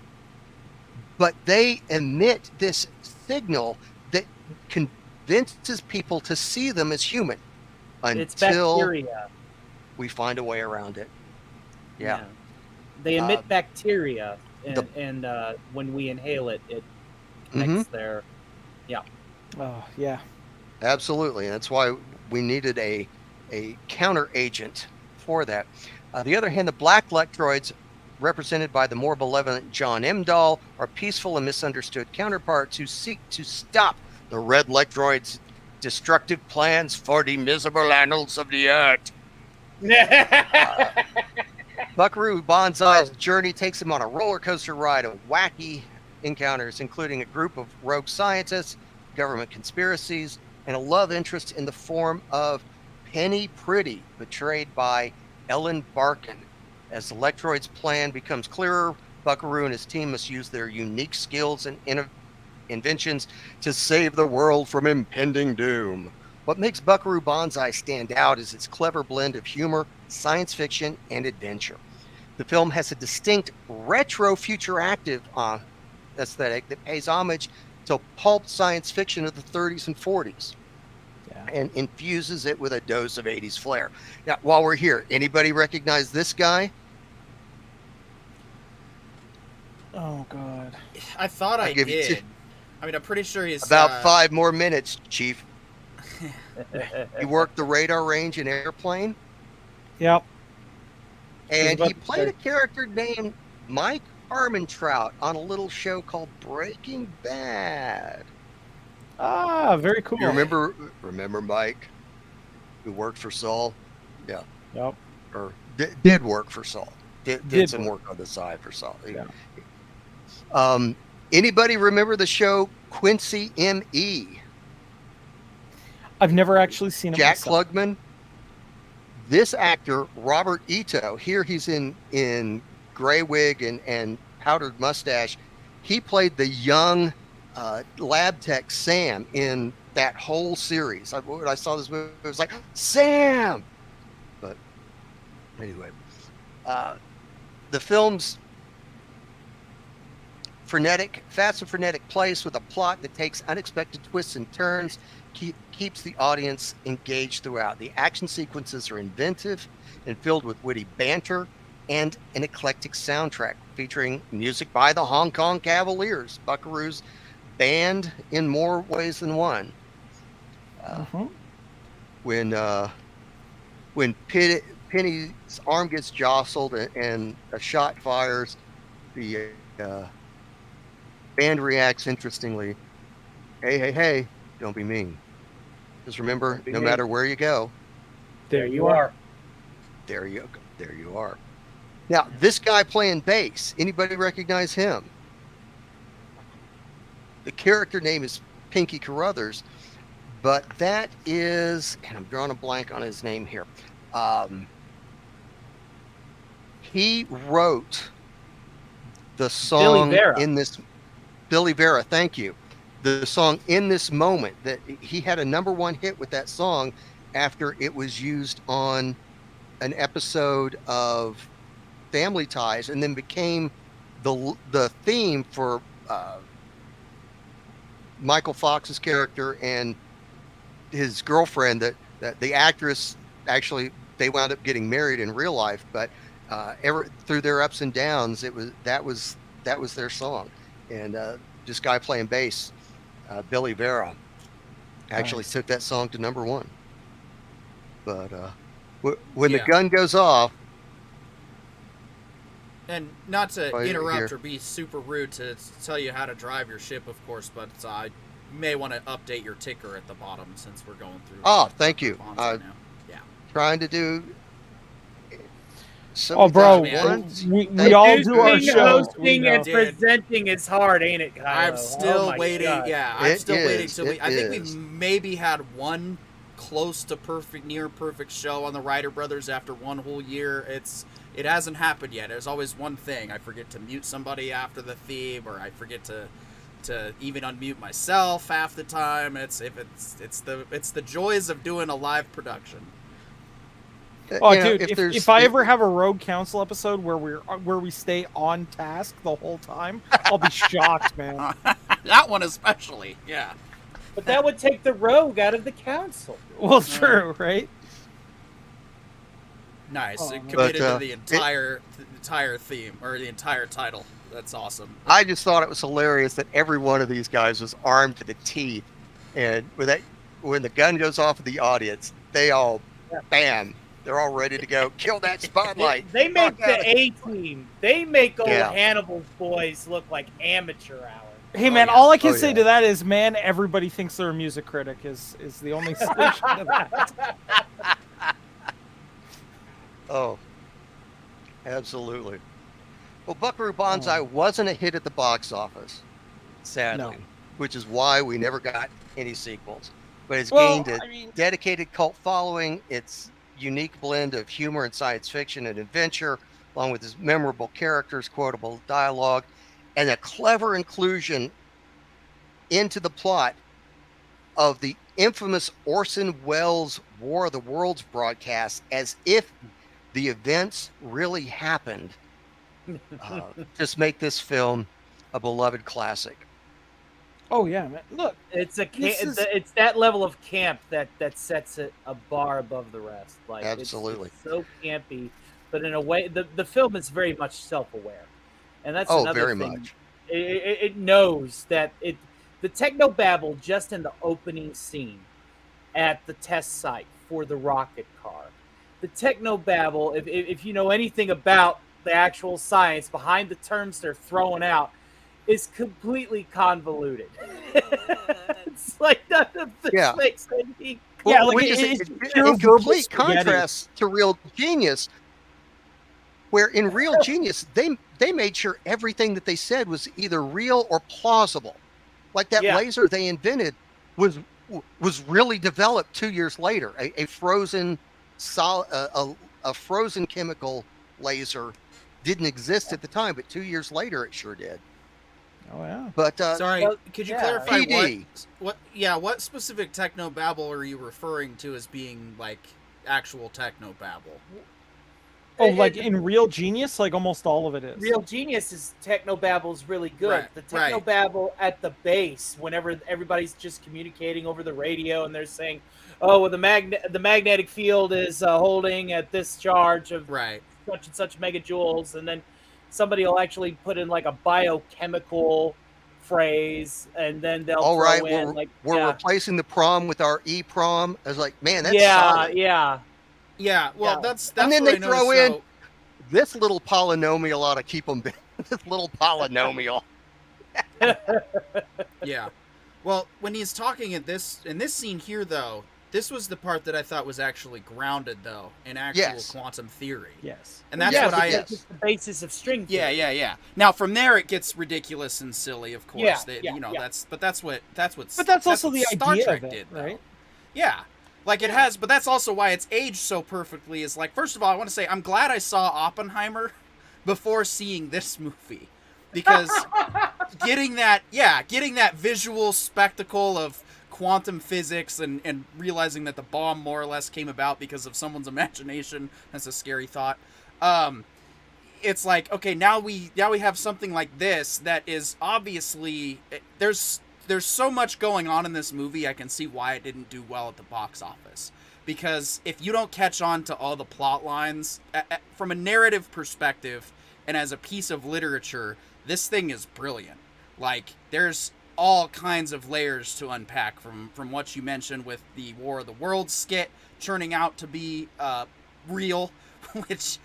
but they emit this signal that convinces people to see them as human until we find a way around it. Yeah. They emit bacteria, and when we inhale it, it makes their... Yeah. Oh, yeah. Absolutely. And that's why we needed a counter agent for that. On the other hand, the black lectroids represented by the more benevolent John Emdahl, are peaceful and misunderstood counterparts who seek to stop the red Lectroid's destructive plans for the miserable annals of the earth. Buckaroo Banzai's journey takes him on a roller coaster ride of wacky encounters, including a group of rogue scientists, government conspiracies, and a love interest in the form of Penny Pretty, betrayed by Ellen Barkin. As the Lectroid's plan becomes clearer, Buckaroo and his team must use their unique skills and inventions to save the world from impending doom. What makes Buckaroo Banzai stand out is its clever blend of humor, science fiction, and adventure. The film has a distinct retro-futuractive aesthetic that pays homage to pulp science fiction of the 30s and 40s. And infuses it with a dose of 80s flair. Now, while we're here, anybody recognize this guy? Oh, God. I thought I did. I mean, I'm pretty sure he's... About 5 more minutes, Chief. He worked the radar range in Airplane. Yep. And he played a character named Mike Armentrout on a little show called Breaking Bad. Ah, very cool. You remember Mike, who worked for Saul? Yeah. Yep. Or did work for Saul. Did some work on the side for Saul. Yeah. Anybody remember the show Quincy M.E.? I've never actually seen him. Jack Klugman. This actor, Robert Ito, here he's in gray wig and powdered mustache. He played the young lab tech Sam in that whole series. When I saw this movie, it was like, Sam! But anyway, the film's fast and frenetic pace with a plot that takes unexpected twists and turns keeps the audience engaged throughout. The action sequences are inventive and filled with witty banter and an eclectic soundtrack featuring music by the Hong Kong Cavaliers, Buckaroo's band in more ways than one. When Penny's arm gets jostled and a shot fires, the band reacts interestingly. Hey, don't be mean. Just remember, no matter where you go, there you are. There you are. Now, this guy playing bass, anybody recognize him? The character name is Pinky Carruthers, but that is, and I'm drawing a blank on his name here. He wrote the song Billy Vera, thank you. The song In This Moment, that he had a #1 hit with that song after it was used on an episode of Family Ties, and then became the theme for Michael Fox's character and his girlfriend. That the actress, actually, they wound up getting married in real life, but through their ups and downs, that was their song. And this guy playing bass, Billy Vera, actually took that song to #1. But when the gun goes off, and not to interrupt or be super rude to tell you how to drive your ship, of course, but I may want to update your ticker at the bottom since we're going through. Oh, thank you. Yeah. Trying to do. Oh, bro, we all do our show. Hosting and presenting is hard, ain't it, Kyle? I'm still waiting. God. Yeah, I'm still waiting till I think we maybe had one close to near perfect show on the Ryder Brothers after one whole year. It hasn't happened yet. There's always one thing. I forget to mute somebody after the theme, or I forget to even unmute myself half the time. It's the joys of doing a live production. Oh, dude! If I ever have a Rogue Council episode where we stay on task the whole time, I'll be shocked, man. That one especially, yeah. But that would take the Rogue out of the council. Well, true, right? Nice. Committed to the entire theme or the entire title. That's awesome. I just thought it was hilarious that every one of these guys was armed to the teeth, and when the gun goes off of the audience, they all bam. They're all ready to go. Kill that spotlight. They make Knock out the A-team. They make old Yeah. Hannibal's boys look like amateur hour. Hey Oh, man, yeah. all I can Oh, say yeah. to that is, man, everybody thinks they're a music critic is the only solution to that. Oh, absolutely. Well, Buckaroo Banzai wasn't a hit at the box office, sadly, which is why we never got any sequels. But it's gained a dedicated cult following. Its unique blend of humor and science fiction and adventure, along with its memorable characters, quotable dialogue, and a clever inclusion into the plot of the infamous Orson Welles' War of the Worlds broadcast, as if the events really happened, just make this film a beloved classic. Oh yeah, man. Look, It's This is- it's that level of camp that sets it a bar above the rest. Like Absolutely. it's so campy, but in a way, the film is very much self-aware, and that's Oh, another very thing. much. It knows that the technobabble just in the opening scene at the test site for the rocket car. The technobabble, if you know anything about the actual science behind the terms they're throwing out, is completely convoluted. It's like none of this Yeah. makes any. Yeah, like Which it's is pure in verbal complete spaghetti. contrast to Real Genius, where in Real Genius they made sure everything that they said was either real or plausible. Like that Yeah. laser they invented was really developed 2 years later. A frozen a frozen chemical laser didn't exist at the time, but 2 years later it sure did. Oh yeah. But Sorry, well, could you yeah. clarify PD. what specific technobabble are you referring to as being like actual technobabble? Oh, like in Real Genius, like almost all of it is. Real Genius's technobabble is really good. Right, The right. technobabble at the base, whenever everybody's just communicating over the radio and they're saying, "Oh, well, the magnetic field is holding at this charge of Right. such and such megajoules," and then somebody will actually put in like a biochemical phrase, and then they'll all throw right, in we're yeah, replacing the prom with our e-prom. I was like, man, that's yeah, solid. yeah. Yeah, well, Yeah. that's And then what they I throw noticed, in- though. This little polynomial ought to keep them. This little polynomial. Yeah. Well, when he's talking in this scene here, though, this was the part that I thought was actually grounded, though, in actual Yes. quantum theory. Yes. And that's Yes, what I. yes. It's the basis of string Yeah, theory. yeah, yeah. Now from there it gets ridiculous and silly, of course. Yeah, They, yeah, you know, yeah. that's what But that's also what the Star idea Trek of it, did, though. right? Yeah. Like it has, but that's also why it's aged so perfectly. Is like, first of all, I want to say I'm glad I saw Oppenheimer before seeing this movie, because getting that visual spectacle of quantum physics and realizing that the bomb more or less came about because of someone's imagination. That's a scary thought. It's like, okay, now we have something like this that is obviously there's so much going on in this movie. I can see why it didn't do well at the box office, because if you don't catch on to all the plot lines from a narrative perspective and as a piece of literature, this thing is brilliant. Like, there's all kinds of layers to unpack from what you mentioned with the War of the Worlds skit turning out to be real, which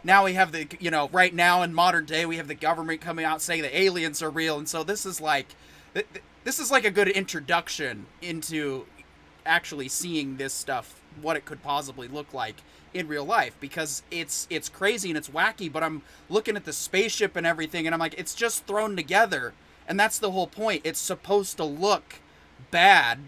now we have the, you know, right now in modern day we have the government coming out saying the aliens are real, and so this is like a good introduction into actually seeing this stuff, what it could possibly look like in real life, because it's crazy and it's wacky, but I'm looking at the spaceship and everything and I'm like, it's just thrown together, and that's the whole point. It's supposed to look bad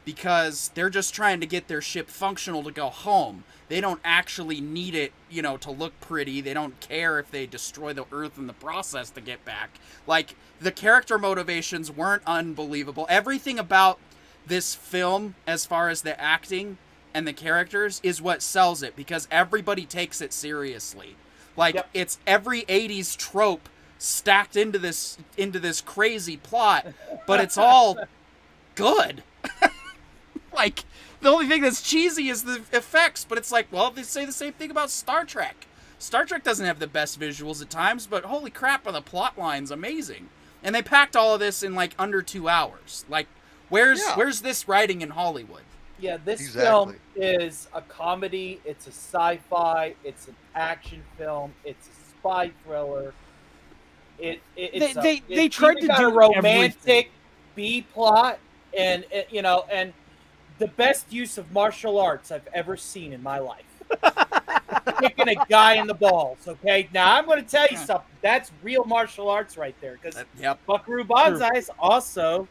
because they're just trying to get their ship functional to go home. They don't actually need it, you know, to look pretty. They don't care if they destroy the Earth in the process to get back. Like, the character motivations weren't unbelievable. Everything about this film, as far as the acting and the characters, is what sells it, because everybody takes it seriously. Like, Yep. It's every 80s trope stacked into this crazy plot, but it's all good. Like, the only thing that's cheesy is the effects, but it's like, well, they say the same thing about Star Trek. Star Trek doesn't have the best visuals at times, but holy crap, are the plot lines amazing. And they packed all of this in like under 2 hours. Like, where's this writing in Hollywood? Yeah, this Exactly. film is a comedy. It's a sci-fi. It's an action film. It's a spy thriller. They It's tried even to got a do everything. romantic B plot, and and the best use of martial arts I've ever seen in my life. Kicking a guy in the balls. Okay, now I'm going to tell you something. That's real martial arts right there, because Yep. Buckaroo Banzai is also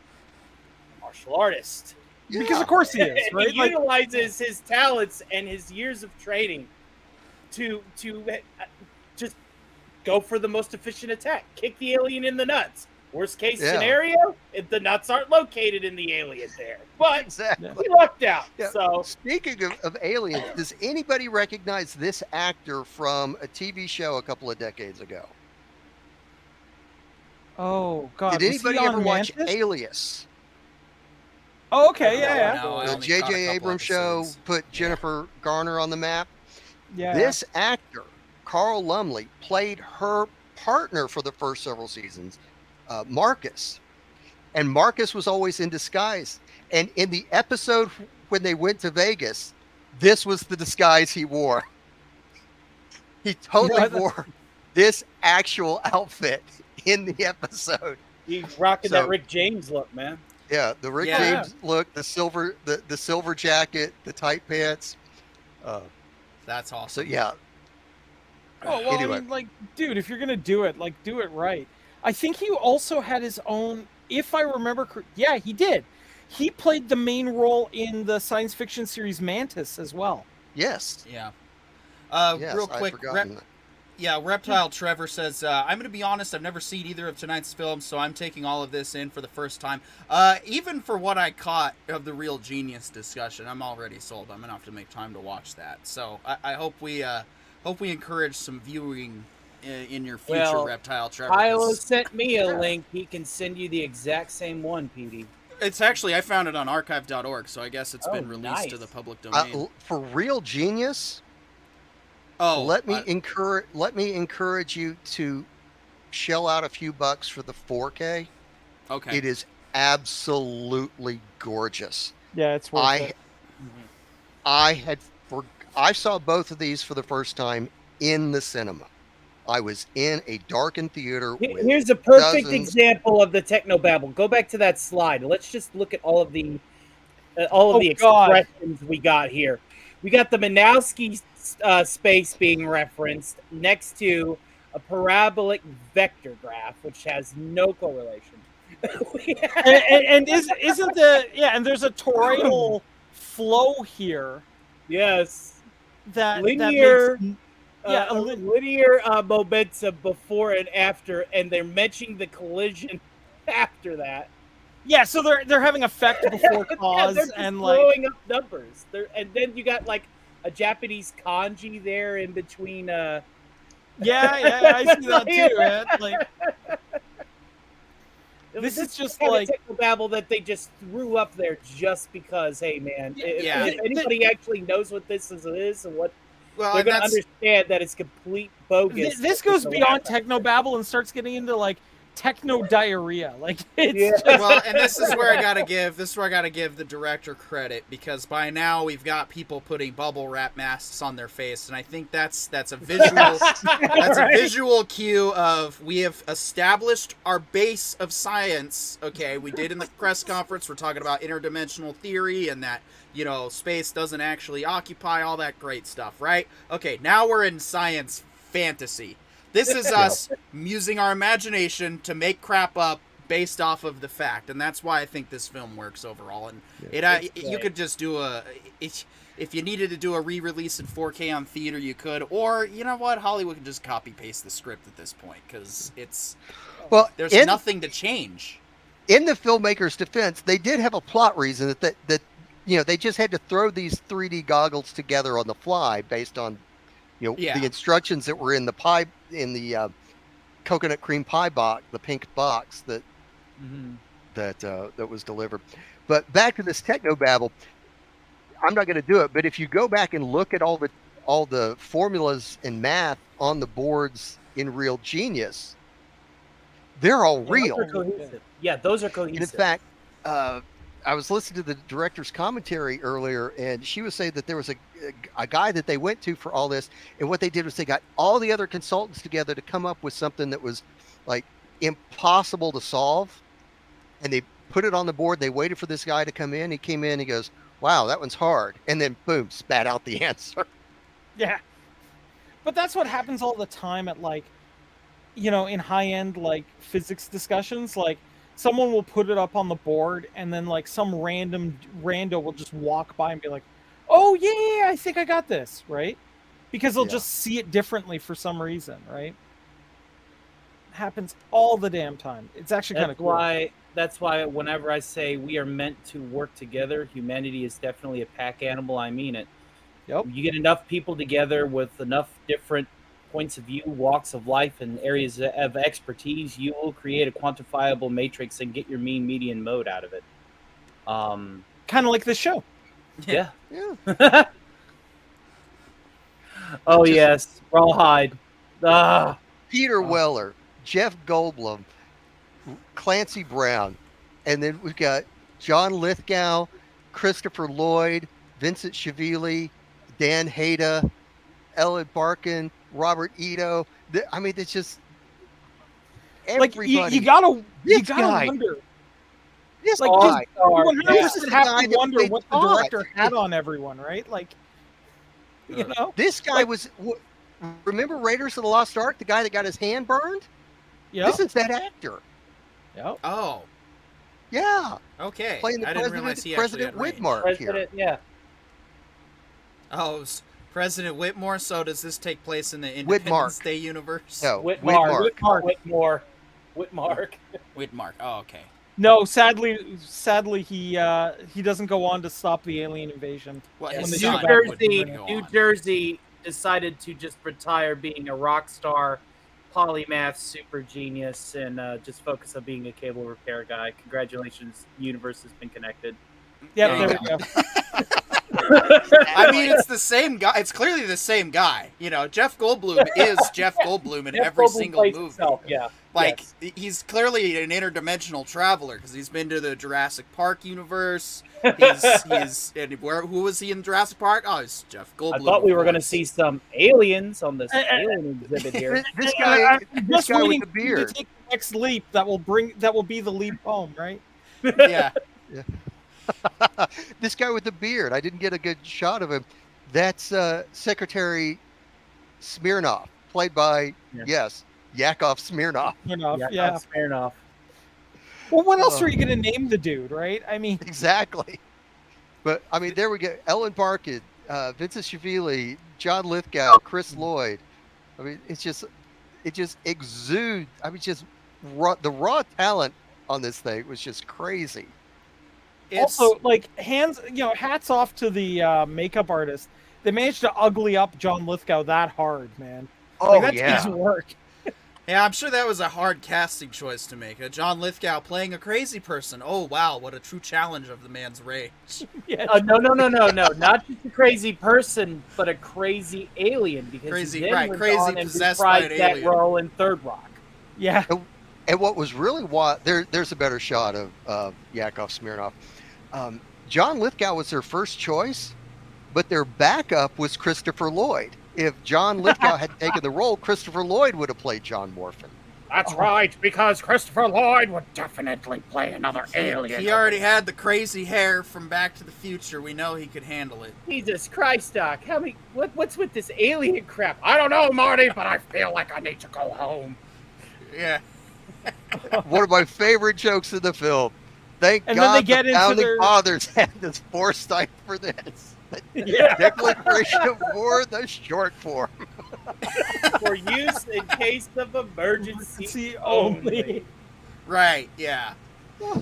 a martial artist. Because of course he is, right? He utilizes his talents and his years of training to just go for the most efficient attack. Kick the alien in the nuts. Worst case scenario, if the nuts aren't located in the alien there. But Exactly. he lucked out. Yeah. So Speaking of aliens, does anybody recognize this actor from a TV show a couple of decades ago? Oh God! Did anybody ever watch Mantis? Alias? Oh, okay, yeah. No, I The only caught a J.J. couple Abrams show episodes. put Jennifer Garner on the map. Yeah. This actor, Carl Lumley, played her partner for the first several seasons, Marcus. And Marcus was always in disguise. And in the episode when they went to Vegas, this was the disguise he wore. He totally wore this actual outfit in the episode. he's rocking that Rick James look, man. Yeah, the Rick James look, the silver jacket, the tight pants. That's awesome. So yeah. Oh well, Anyway. I mean, like, dude, if you're gonna do it, like, do it right. I think he also had his own. If I remember, yeah, he did. He played the main role in the science fiction series Mantis as well. Yes. Yeah. Yes, Real I'd quick, forgotten that. Reptile Trevor says, I'm going to be honest, I've never seen either of tonight's films, so I'm taking all of this in for the first time. Even for what I caught of the Real Genius discussion, I'm already sold. I'm going to have to make time to watch that. So I hope we encourage some viewing in your future, Reptile Trevor. Kylo sent me a link. He can send you the exact same one, Petey. It's actually, I found it on archive.org, so I guess it's been released to the public domain. For Real Genius, let me encourage you to shell out a few bucks for the 4K. Okay. It is absolutely gorgeous. Yeah, it's worth it. I saw both of these for the first time in the cinema. I was in a darkened theater. Here's a perfect example of the technobabble. Go back to that slide. Let's just look at all of the expressions we got here. We got the Minkowski space being referenced next to a parabolic vector graph, which has no correlation. and there's a toroidal flow here. Yes, that linear. Linear momentum before and after, and they're mentioning the collision after that. Yeah, so they're having effect before cause, they're and blowing up numbers. And then you got like a Japanese kanji there in between. Yeah, I see that too, man. Like, this is just like babble that they just threw up there just because. Hey, man, if anybody actually knows what this is and what. Well, they're going to understand that it's complete bogus. This goes beyond technobabble and starts getting into like techno diarrhea. Like it's well, and this is where I gotta give the director credit, because by now we've got people putting bubble wrap masks on their face, and I think that's a visual a visual cue of we have established our base of science. Okay, we did in the press conference. We're talking about interdimensional theory and that, you know, space doesn't actually occupy all that great stuff, right? Okay, now we're in science fantasy. This is us using our imagination to make crap up based off of the fact, and that's why I think this film works overall. And you could just do if you needed to do a re-release in 4K on theater, you could, or you know what, Hollywood can just copy paste the script at this point, because there's nothing to change. In the filmmaker's defense, they did have a plot reason that you know, they just had to throw these 3D goggles together on the fly based on, you know, the instructions that were in the coconut cream pie box, the pink box that was delivered. But back to this technobabble, I'm not going to do it. But if you go back and look at all the formulas and math on the boards in Real Genius, they're all real. Yeah, those are cohesive. And in fact, I was listening to the director's commentary earlier, and she was saying that there was a guy that they went to for all this, and what they did was they got all the other consultants together to come up with something that was like impossible to solve, and they put it on the board. They waited for this guy to come in. He came in. He goes, "Wow, that one's hard," and then boom, spat out the answer. Yeah, but that's what happens all the time at like, you know, in high-end like physics discussions, like. Someone will put it up on the board, and then like some rando will just walk by and be like, "Oh yeah, I think I got this," right? Because they'll just see it differently for some reason, right? It happens all the damn time. It's actually kind of cool. That's why whenever I say we are meant to work together, humanity is definitely a pack animal. I mean it. Yep. You get enough people together with enough different points of view, walks of life, and areas of expertise, you will create a quantifiable matrix and get your mean median mode out of it. Kind of like this show. Yeah. Yeah. Oh, yes. Rawhide. Peter Weller, Jeff Goldblum, Clancy Brown, and then we've got John Lithgow, Christopher Lloyd, Vincent Schiavelli, Dan Hayda, Ellen Barkin, Robert Ito. I mean, it's just everybody. Like you gotta wonder. This like, guy. This is have to wonder what the director had on everyone, right? Like, you know, this guy was. Remember Raiders of the Lost Ark, the guy that got his hand burned? Yeah. This is that actor. Yep. Oh. Yeah. Okay. Playing the President Whitmark here. Yeah. Oh, President Whitmore. So does this take place in the Independence Day universe? No, Whitmark. Oh, okay. No, sadly, he doesn't go on to stop the alien invasion. Well, New Jersey decided to just retire being a rock star, polymath, super genius, and just focus on being a cable repair guy. Congratulations, universe has been connected. Yeah, there we go. I mean, it's the same guy. It's clearly the same guy. You know, Jeff Goldblum is Jeff Goldblum in every single movie. Himself, yeah. Like, he's clearly an interdimensional traveler because he's been to the Jurassic Park universe. Who was he in Jurassic Park? Oh, it's Jeff Goldblum. I thought we were going to see some aliens on this alien exhibit here. This guy with the beard. To take the next leap that will be the leap home, right? Yeah. This guy with the beard. I didn't get a good shot of him. That's Secretary Smirnov, played by Yakov Smirnov. Smirnov. Well, what else are you going to name the dude, right? I mean, exactly. But I mean, there we go. Ellen Barkin, Vincent Schiavelli, John Lithgow, Chris Lloyd. I mean, it just exudes. I mean, the raw talent on this thing was just crazy. Also, like, hats off to the makeup artist. They managed to ugly up John Lithgow that hard, man. Oh, that takes work. Yeah, I'm sure that was a hard casting choice to make. John Lithgow playing a crazy person. Oh, wow, what a true challenge of the man's rage. No. Not just a crazy person, but a crazy alien. Because crazy possessed by an alien. That role in Third Rock. Yeah. And what was really wild, there's a better shot of Yakov Smirnov. John Lithgow was their first choice, but their backup was Christopher Lloyd. If John Lithgow had taken the role, Christopher Lloyd would have played John Morphin. That's right, because Christopher Lloyd would definitely play another alien. He already had the crazy hair from Back to the Future. We know he could handle it. Jesus Christ, Doc. What's with this alien crap? I don't know, Marty, but I feel like I need to go home. Yeah. One of my favorite jokes in the film. Thank and God then they get the founding into fathers had this foresight for this. Yeah. Declaration of War, the short form. For use in case of emergency only. Right, yeah.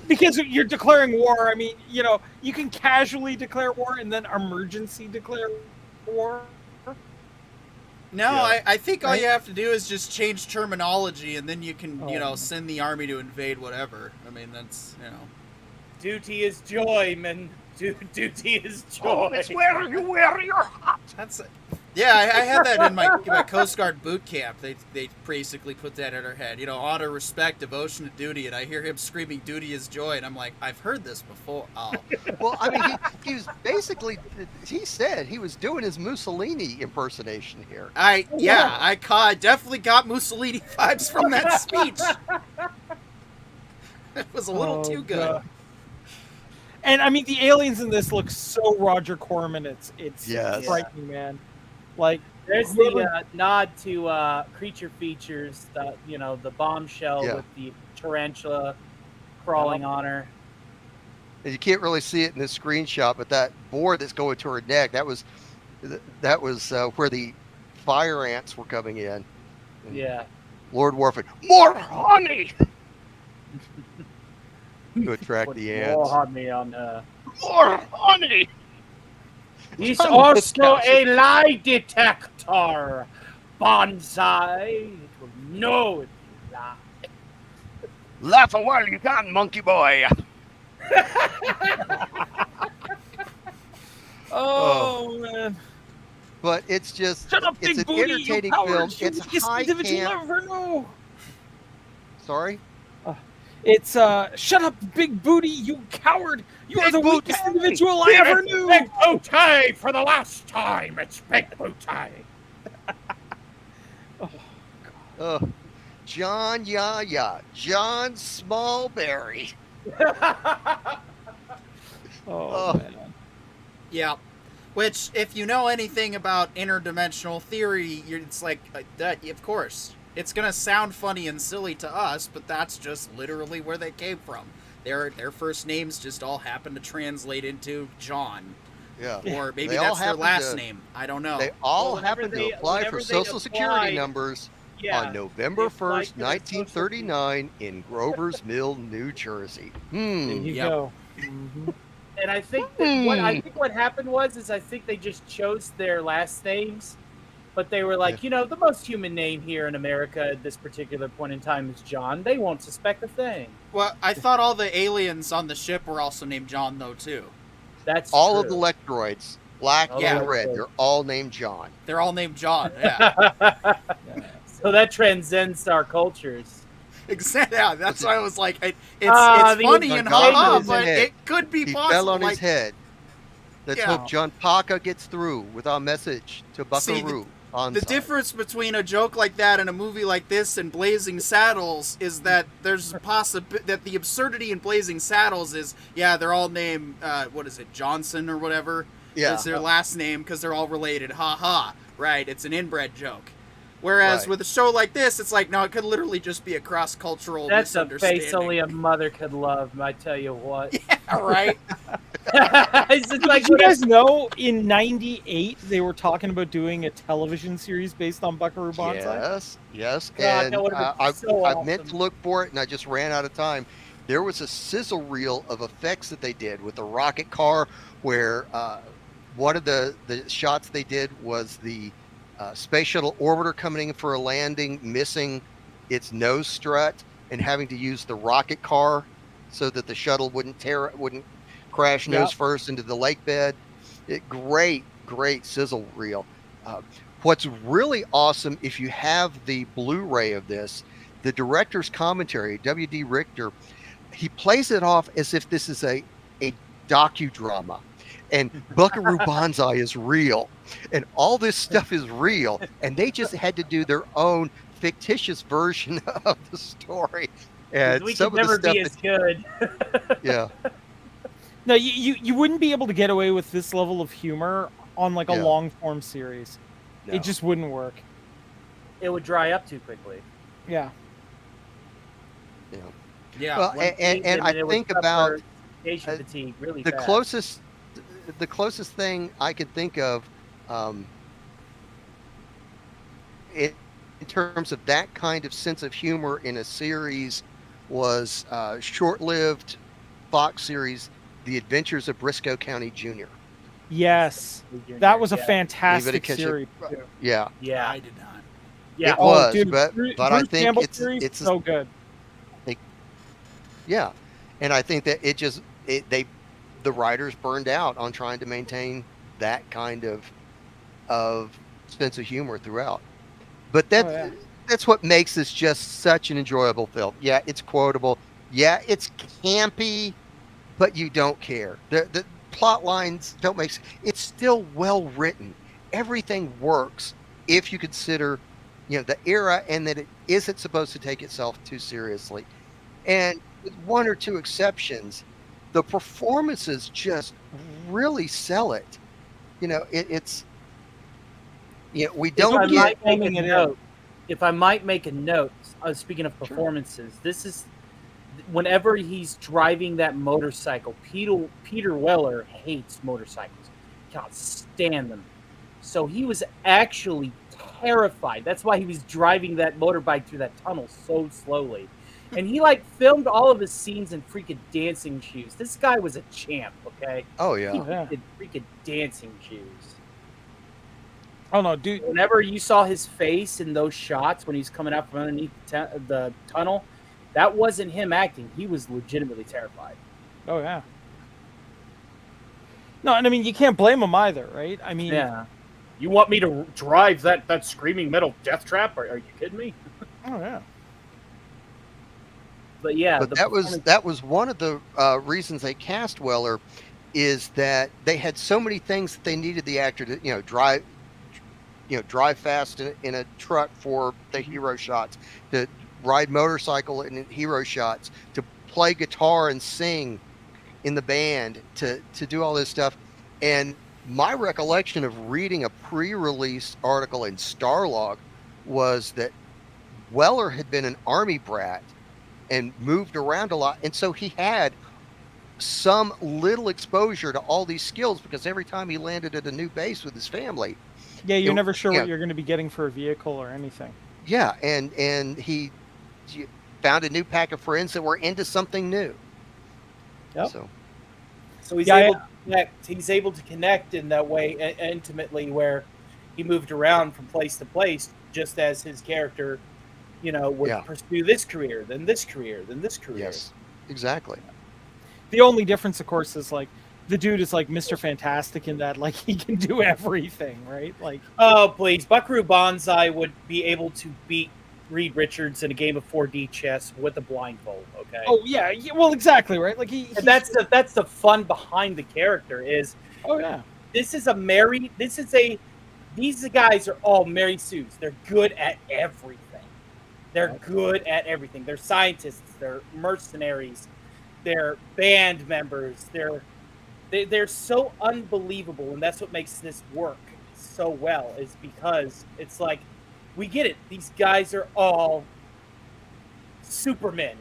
Because you're declaring war. I mean, you can casually declare war and then emergency declare war. No, yeah. I think all you have to do is just change terminology, and then you can, send the army to invade whatever. I mean, that's, Duty is joy, man. Duty is joy. Oh, it's where you wear your hat. That's it. Yeah, I had that in my Coast Guard boot camp. They basically put that in our head. You know, honor, respect, devotion to duty. And I hear him screaming, "Duty is joy," and I'm like, I've heard this before. Oh, Well, I mean, he was basically, he said he was doing his Mussolini impersonation here. I definitely got Mussolini vibes from that speech. It was a little too good. God. And I mean, the aliens in this look so Roger Corman. It's Yes. frightening, man. Like, There's the nod to creature features, the bombshell with the tarantula crawling on her. And you can't really see it in this screenshot, but that board that's going to her neck, that was where the fire ants were coming in. And Yeah. Lord Warford, more honey to attract Put the more ants. honey on her. More honey. He's Honey also discount. a lie detector. Banzai. It will know if you lie. Laugh a while you can, monkey boy. oh man. But it's just, Shut up, it's big an booty, entertaining you film. coward! It's high Did you camp. ever know? Sorry? It's shut up, big booty, you coward! You are Big the booty. weakest individual I ever knew. Big booty for the last time. It's big booty. John John Smallberry. Oh man. Yeah. Which, if you know anything about interdimensional theory, it's like that. Of course, it's gonna sound funny and silly to us, but that's just literally where they came from. Their first names just all happen to translate into John, Yeah. or maybe They all that's their happen last to- name. I don't know. They all Well, happen to apply for whenever they Social Security apply- numbers Yeah. on November they applied 1st, to the 1939 in Grover's Mill, New Jersey. There you Yep. go. Mhm. And I think what happened was I think they just chose their last names, but they were like, the most human name here in America at this particular point in time is John. They won't suspect a thing. Well, I thought all the aliens on the ship were also named John, though, too. That's All of true. the Lectroids, black All and the red, Lectroids. they're all named John. They're all named John. Yeah. So that transcends our cultures. Exactly. Yeah, that's why I was like, it's the funny and guy haha, with his but head. it could be He possible. fell on like, his head. Let's Yeah. hope John Paca gets through with our message to See, Buckaroo. The difference between a joke like that and a movie like this and Blazing Saddles is that there's a that the absurdity in Blazing Saddles is, they're all named, Johnson or whatever. Yeah. Is their last name because they're all related. Ha ha. Right. It's an inbred joke. Whereas Right. with a show like this, it's like, no, it could literally just be a cross-cultural That's a misunderstanding. face only a mother could love, I tell you what. Yeah, right? It's just like Did you guys know in '98 they were talking about doing a television series based on Buckaroo Banzai? Yes. God, that And would've been so I meant awesome. to look for it, and I just ran out of time. There was a sizzle reel of effects that they did with the rocket car, where one of the shots they did was the space shuttle orbiter coming in for a landing, missing its nose strut, and having to use the rocket car so that the shuttle wouldn't crash nose first into the lake bed. Great sizzle reel. What's really awesome, if you have the Blu-ray of this, the director's commentary, W.D. Richter, he plays it off as if this is a docudrama, and Buckaroo Banzai is real, and all this stuff is real, and they just had to do their own fictitious version of the story. And we some could of the never stuff be as good. yeah. No, you wouldn't be able to get away with this level of humor on like a long form series. No. It just wouldn't work. It would dry up too quickly. Yeah. Yeah. Yeah. Well, and I think about fatigue really the fast. closest thing I could think of in terms of that kind of sense of humor in a series was short-lived Fox series, The Adventures of Briscoe County Jr. Yes. That was a Leave fantastic it a series. Yeah. Yeah. I did not. Yeah. It was, dude, but Bruce I think Campbell's it's series, it's so good. yeah, and I think that the writers burned out on trying to maintain that kind of sense of humor throughout. But that's what makes this just such an enjoyable film. Yeah, it's quotable. Yeah, it's campy, but you don't care. The plot lines don't make sense. It's still well written. Everything works if you consider, the era and that it isn't supposed to take itself too seriously. And with one or two exceptions, the performances just really sell it. It's we don't get. If I might make a note, speaking of performances, this is whenever he's driving that motorcycle. Peter Weller hates motorcycles; can't stand them. So he was actually terrified. That's why he was driving that motorbike through that tunnel so slowly. And he filmed all of his scenes in freaking dancing shoes. This guy was a champ, okay? Oh yeah. He did freaking dancing shoes. Oh no, dude! Whenever you saw his face in those shots when he's coming out from underneath the tunnel, that wasn't him acting. He was legitimately terrified. Oh yeah. No, and I mean you can't blame him either, right? I mean, yeah. You want me to drive that screaming metal death trap? Are you kidding me? Oh yeah. But yeah, but that was one of the reasons they cast Weller, is that they had so many things that they needed the actor to drive fast in a truck for the hero shots, to ride motorcycle in hero shots, to play guitar and sing in the band, to do all this stuff. And my recollection of reading a pre-release article in Starlog was that Weller had been an army brat and moved around a lot, and so he had some little exposure to all these skills, because every time he landed at a new base with his family, you're never sure what you're going to be getting for a vehicle or anything. Yeah, and he found a new pack of friends that were into something new. Yep. So he's able to connect. He's able to connect in that way intimately, where he moved around from place to place, just as his character, would pursue this career, then this career, then this career. Yes, exactly. The only difference, of course, is the dude is Mr. Fantastic in that he can do everything, right? Oh please, Buckaroo Banzai would be able to beat Reed Richards in a game of 4D chess with a blindfold. Okay. Oh yeah, well exactly, right? That's the fun behind the character is. Oh yeah. These guys are all Mary Sues. They're good at everything. They're good at everything. They're scientists. They're mercenaries. They're band members. They're so unbelievable, and that's what makes this work so well, is because it's we get it. These guys are all supermen.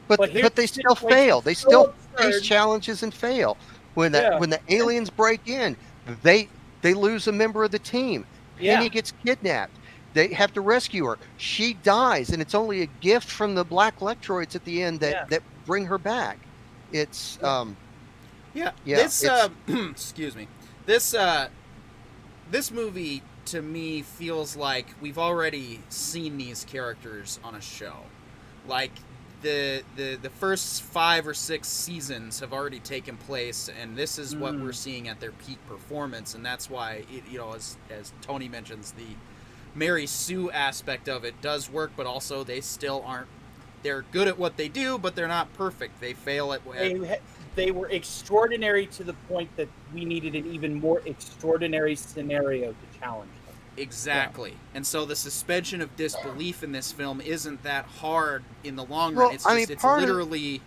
But they still fail. They still face challenges and fail. When the aliens break in, they lose a member of the team. Penny gets kidnapped. They have to rescue her. She dies, and it's only a gift from the black Lectroids at the end that bring her back. It's This excuse me. This movie to me feels like we've already seen these characters on a show. The first 5 or 6 seasons have already taken place, and this is what we're seeing at their peak performance, and that's why as Tony mentions, the Mary Sue aspect of it does work, but also they still aren't. They're good at what they do, but they're not perfect. They fail at. They were extraordinary to the point that we needed an even more extraordinary scenario to challenge them. Exactly. Yeah. And so the suspension of disbelief in this film isn't that hard in the long run. It's literally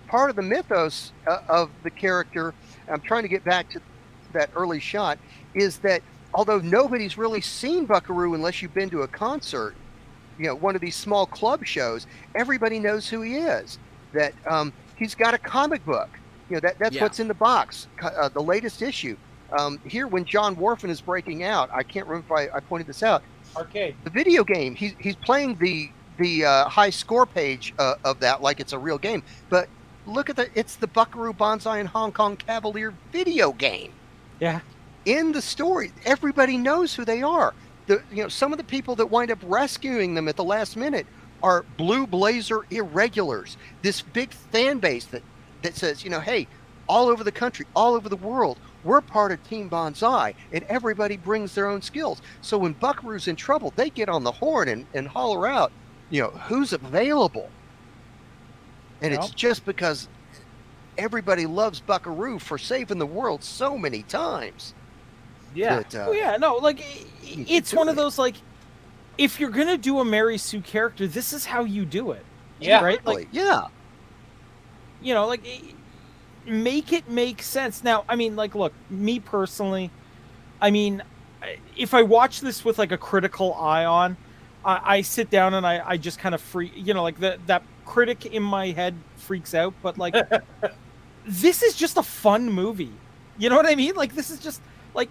part of the mythos of the character. I'm trying to get back to that early shot, is that although nobody's really seen Buckaroo unless you've been to a concert, one of these small club shows, everybody knows who he is. That he's got a comic book. That's what's in the box, the latest issue. Here, when John Warfin is breaking out, I can't remember if I pointed this out. Arcade. The video game. He's playing the high score page of that like it's a real game. But look at it's the Buckaroo Banzai and Hong Kong Cavalier video game. Yeah. In the story, everybody knows who they are. Some of the people that wind up rescuing them at the last minute are Blue Blazer irregulars. This big fan base that says, hey, all over the country, all over the world. We're part of Team Banzai, and everybody brings their own skills. So when Buckaroo's in trouble, they get on the horn and holler out, who's available. And it's just because everybody loves Buckaroo for saving the world so many times. Yeah. It's one of those, like, if you're going to do a Mary Sue character, this is how you do it. Yeah. Right? Like, yeah. Make it make sense. Now, I mean, like, look, me personally, I mean, if I watch this with like a critical eye on, I sit down and I just kind of that critic in my head freaks out. But like, this is just a fun movie. You know what I mean? Like, this is just like,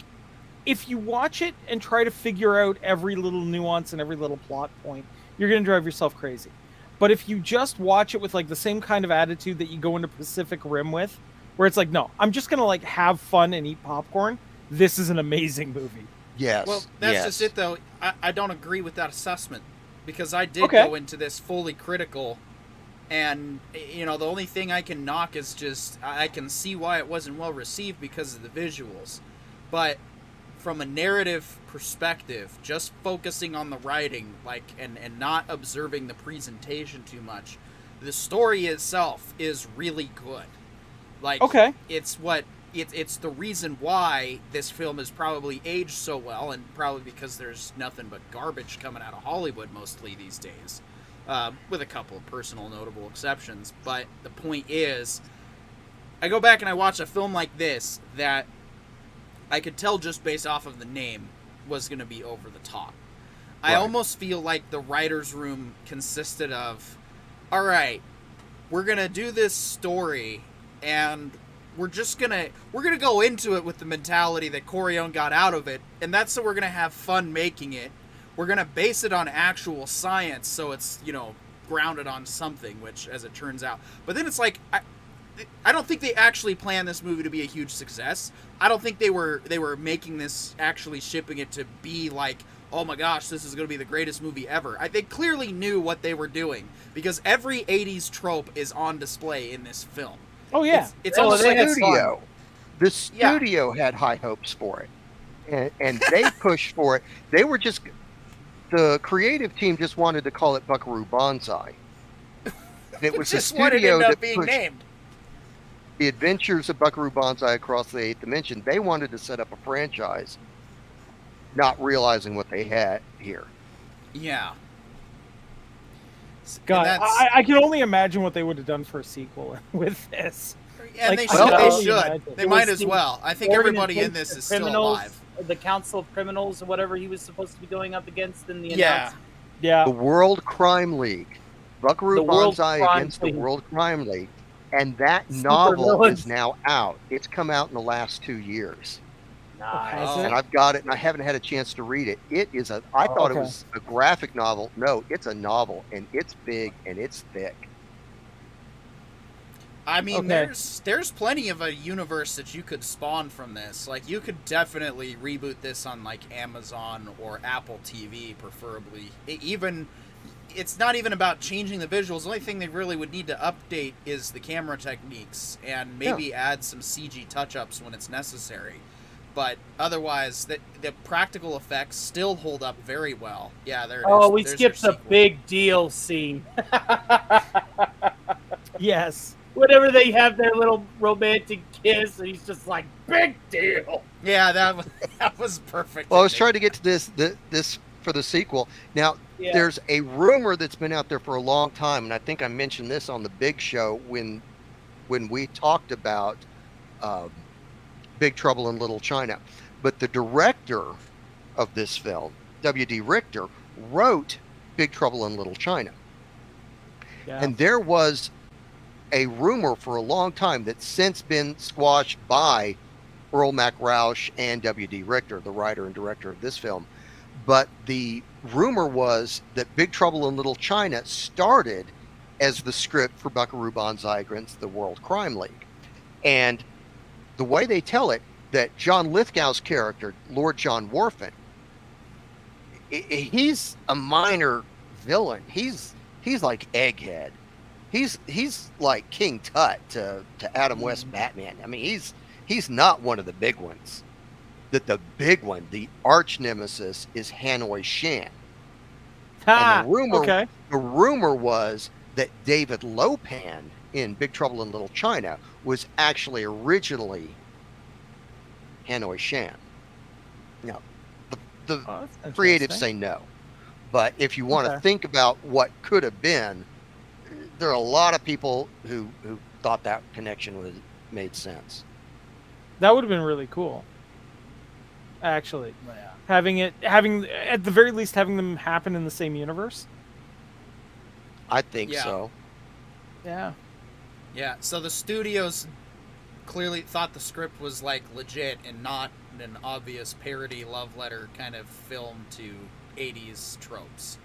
if you watch it and try to figure out every little nuance and every little plot point, you're going to drive yourself crazy. But if you just watch it with like the same kind of attitude that you go into Pacific Rim with, where it's like, no, I'm just going to like have fun and eat popcorn, this is an amazing movie. Yes. Well, that's just it, though. I don't agree with that assessment, because I did go into this fully critical, and, the only thing I can knock is just I can see why it wasn't well received because of the visuals. But from a narrative perspective, just focusing on the writing, and not observing the presentation too much, the story itself is really good. It's the reason why this film has probably aged so well, and probably because there's nothing but garbage coming out of Hollywood mostly these days, with a couple of personal notable exceptions. But the point is, I go back and I watch a film like this that I could tell just based off of the name was going to be over the top. Right. I almost feel like the writer's room consisted of, all right, we're going to do this story, and we're going to go into it with the mentality that Coraon got out of it, and that's so we're going to have fun making it. We're going to base it on actual science, so it's, grounded on something, which, as it turns out. But then it's like, I don't think they actually planned this movie to be a huge success. I don't think they were making this, actually shipping it to be like, oh my gosh, this is going to be the greatest movie ever. They clearly knew what they were doing, because every 80s trope is on display in this film. Oh yeah. It's almost like a studio. The studio had high hopes for it, and they pushed for it. They were just, the creative team just wanted to call it Buckaroo Banzai. And it was the studio that being pushed named The Adventures of Buckaroo Banzai Across the Eighth Dimension. They wanted to set up a franchise, not realizing what they had here. Yeah. God, I can only imagine what they would have done for a sequel with this. And they should. They might as well. I think everybody in this is still alive. The Council of Criminals, or whatever he was supposed to be going up against in the announcement. The World Crime League. Buckaroo Banzai against the World Crime League. And that novel is now out. It's come out in the last 2 years. Nice. And I've got it, and I haven't had a chance to read it. It is I thought it was a graphic novel. No, it's a novel, and it's big and it's thick. I mean, there's plenty of a universe that you could spawn from this. Like, you could definitely reboot this on like Amazon or Apple TV, preferably. It's not even about changing the visuals. The only thing they really would need to update is the camera techniques, and maybe add some CG touch-ups when it's necessary. But otherwise, the practical effects still hold up very well. Yeah, there it is. Oh, we skipped the big deal scene. Yes. Whenever they have their little romantic kiss, and he's just like, big deal. Yeah, that was perfect. Well, I was trying to get to this for the sequel. Now, there's a rumor that's been out there for a long time, and I think I mentioned this on the Big Show when we talked about Big Trouble in Little China. But the director of this film, W.D. Richter, wrote Big Trouble in Little China. Yeah. And there was a rumor for a long time that's since been squashed by Earl MacRausch and W.D. Richter, the writer and director of this film. But the rumor was that Big Trouble in Little China started as the script for Buckaroo Banzai against the World Crime League. And the way they tell it, that John Lithgow's character, Lord John Wharfen, he's a minor villain. He's like Egghead. he's like King Tut to Adam West Batman. I mean, he's not one of the big ones. The big one, the arch nemesis, is Hanoi Shan. And the rumor was that David Lopan in Big Trouble in Little China was actually originally Hanoi Shan. Now, the creatives say no. But if you want to think about what could have been, there are a lot of people who thought that connection made sense. That would have been really cool. Actually, having at the very least having them happen in the same universe. I think so. Yeah. Yeah. So the studios clearly thought the script was like legit and not an obvious parody love letter kind of film to 80s tropes.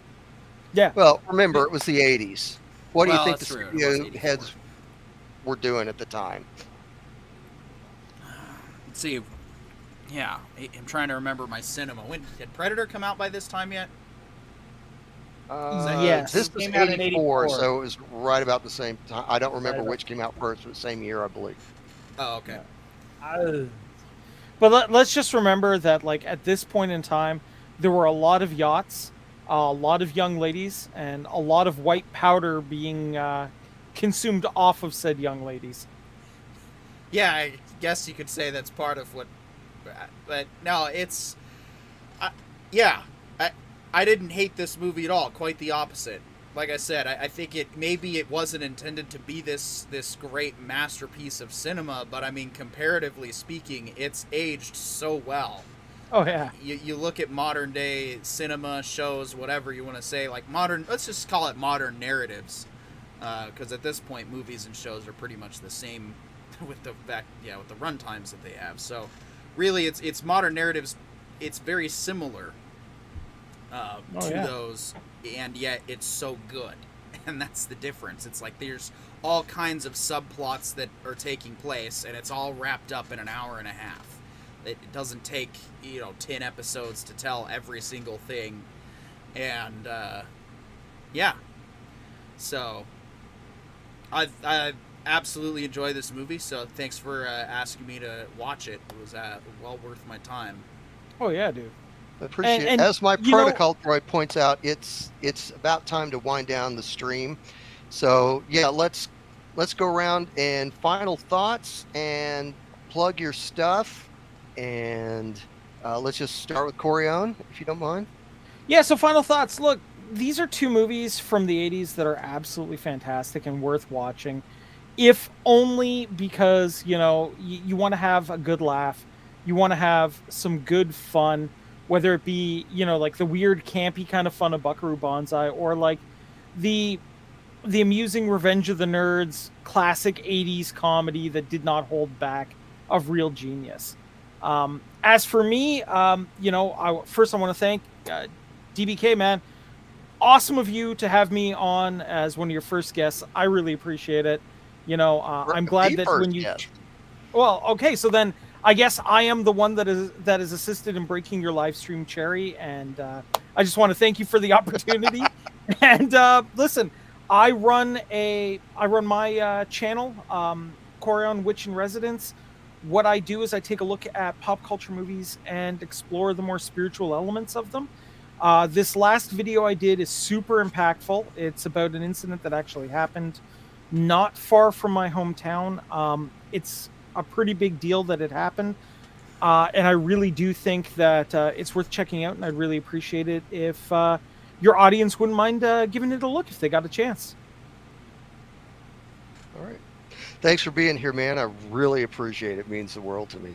Yeah. Well, remember, it was the 80s. What do you think the true. studio heads were doing at the time? Let's see. Yeah, I'm trying to remember my cinema. When did Predator come out by this time yet? Yes. This was 84, so it was right about the same time. I don't remember which came out first, but the same year, I believe. Oh, okay. But let's just remember that, like, at this point in time, there were a lot of yachts, a lot of young ladies, and a lot of white powder being consumed off of said young ladies. Yeah, I guess you could say that's part of what... But no, it's... I didn't hate this movie at all. Quite the opposite. Like I said, I think maybe it wasn't intended to be this great masterpiece of cinema, but I mean, comparatively speaking, it's aged so well. Oh, yeah. You look at modern day cinema, shows, whatever you want to say, like modern, let's just call it modern narratives. Because at this point, movies and shows are pretty much the same with the run times that they have. So really, it's modern narratives. It's very similar to those, and yet it's so good. And that's the difference. It's like there's all kinds of subplots that are taking place, and it's all wrapped up in an hour and a half. It doesn't take 10 episodes to tell every single thing, and so I absolutely enjoy this movie. So thanks for asking me to watch it. It was well worth my time. Oh yeah, dude. I appreciate it. As my protocol Troy points out, it's about time to wind down the stream. So yeah, let's go around and final thoughts and plug your stuff. And let's just start with Coraon, if you don't mind. Yeah, so final thoughts. Look, these are two movies from the 80s that are absolutely fantastic and worth watching. If only because, you want to have a good laugh. You want to have some good fun, whether it be, like the weird, campy kind of fun of BUCKAROO Banzai, or like the amusing Revenge of the Nerds, classic 80s comedy that did not hold back, of real genius. As for me, first I want to thank DBK, man. Awesome of you to have me on as one of your first guests. I really appreciate it. I'm glad that when you... Guest. Well, okay, so then I guess I am the one that is assisted in breaking your live stream cherry, and I just want to thank you for the opportunity. And listen, I run my channel, Coraon Witch in Residence. What I do is I take a look at pop culture movies and explore the more spiritual elements of them. This last video I did is super impactful. It's about an incident that actually happened not far from my hometown. It's a pretty big deal that it happened. And I really do think that it's worth checking out, and I'd really appreciate it if your audience wouldn't mind giving it a look if they got a chance. All right. Thanks for being here, man. I really appreciate it. It means the world to me.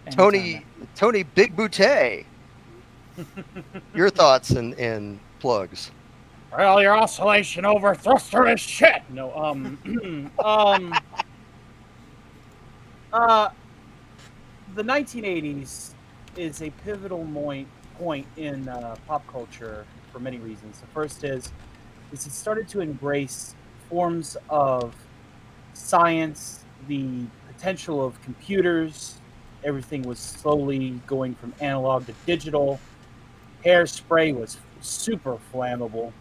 Anytime, Tony Big Boutte, your thoughts and plugs. Well, your oscillation over thruster is shit. No, the 1980s is a pivotal point in pop culture for many reasons. The first is it started to embrace forms of science, the potential of computers. Everything was slowly going from analog to digital. Hairspray was super flammable.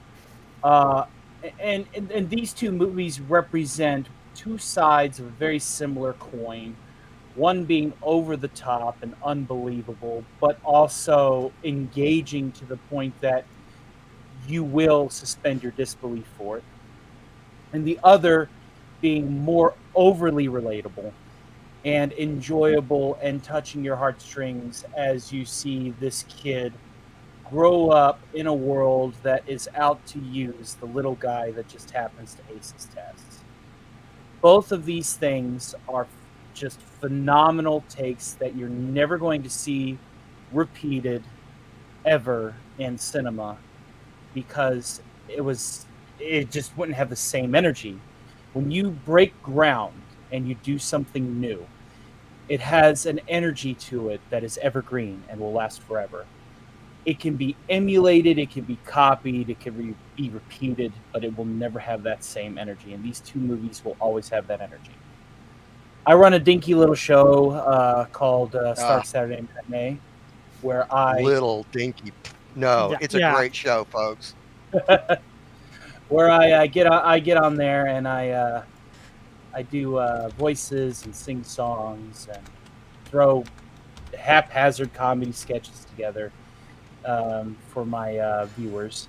And these two movies represent two sides of a very similar coin. One being over the top and unbelievable, but also engaging to the point that you will suspend your disbelief for it. And the other being more overly relatable and enjoyable and touching your heartstrings as you see this kid grow up in a world that is out to use the little guy that just happens to ace his tests. Both of these things are just phenomenal takes that you're never going to see repeated ever in cinema, because it just wouldn't have the same energy. When you break ground and you do something new, it has an energy to it that is evergreen and will last forever. It can be emulated, it can be copied, it can be repeated, but it will never have that same energy. And these two movies will always have that energy. I run a dinky little show called Start Saturday Matinee, where I little dinky. No, it's a great show, folks. Where I get on there and I do voices and sing songs and throw haphazard comedy sketches together for my viewers.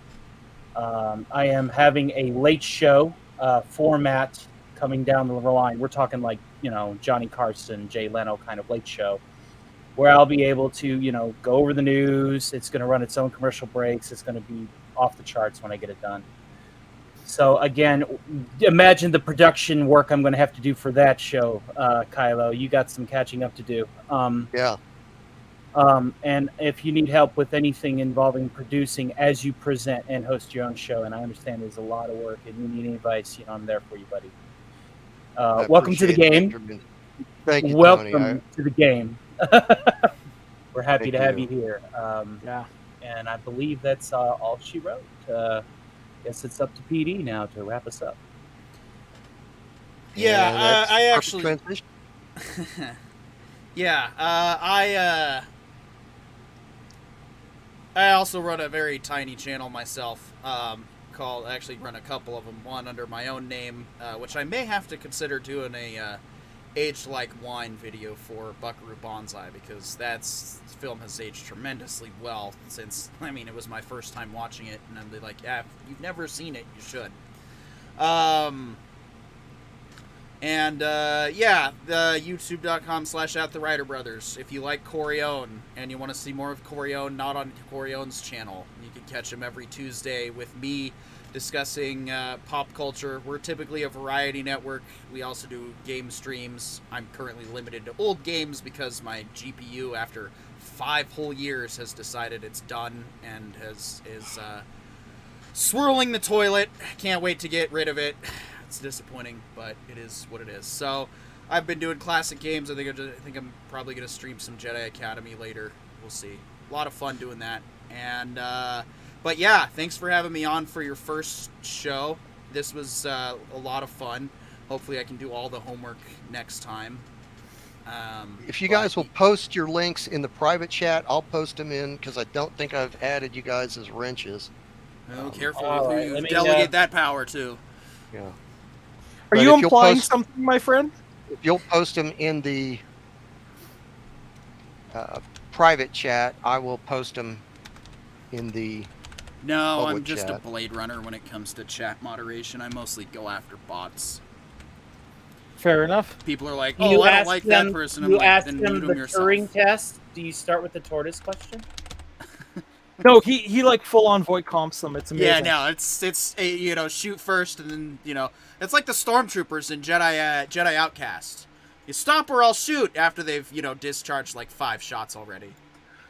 I am having a late show format coming down the line. We're talking like, Johnny Carson, Jay Leno kind of late show, where I'll be able to, go over the news. It's going to run its own commercial breaks. It's going to be off the charts when I get it done. So again, imagine the production work I'm going to have to do for that show, Kylo. You got some catching up to do. Yeah. And if you need help with anything involving producing as you present and host your own show, and I understand there's a lot of work, and you need any advice, I'm there for you, buddy. Welcome to the game. Thank you, welcome Tony. to the game. We're happy to have you here. And I believe that's all she wrote. Guess it's up to PD now to wrap us up. Yeah, I actually. Transition. Yeah, I also run a very tiny channel myself. Actually run a couple of them. One under my own name, which I may have to consider doing a aged like wine video for Buckaroo Banzai, because this film has aged tremendously well since, it was my first time watching it, and I'm like, yeah, if you've never seen it, you should. The youtube.com/@thewriterbrothers. If you like Coraon and you want to see more of Coraon, not on Coraon's channel, you can catch him every Tuesday with me discussing pop culture. We're typically a variety network. We also do game streams. I'm currently limited to old games because my GPU, after 5 whole years, has decided it's done and is swirling the toilet. Can't wait to get rid of it. It's disappointing, but it is what it is. So I've been doing classic games. I think I'm probably going to stream some Jedi Academy later. We'll see. A lot of fun doing that. And but yeah, thanks for having me on for your first show. This was a lot of fun. Hopefully I can do all the homework next time. If you guys will post your links in the private chat, I'll post them in, because I don't think I've added you guys as wrenches. Oh, careful with who you delegate that power to. Yeah. Are you implying something, my friend? If you'll post them in the private chat, I will post them in the No, I'm public just chat. a Blade Runner when it comes to chat moderation. I mostly go after bots. Fair enough. People are like, You I don't ask like them- that person. You I'm like, ask then them mute the them yourself. Turing test. Do you start with the tortoise question? No, he like full on void comps them. It's amazing. Yeah, no, it's shoot first, and then it's like the stormtroopers in Jedi Outcast. You stop or I'll shoot after they've discharged like 5 shots already.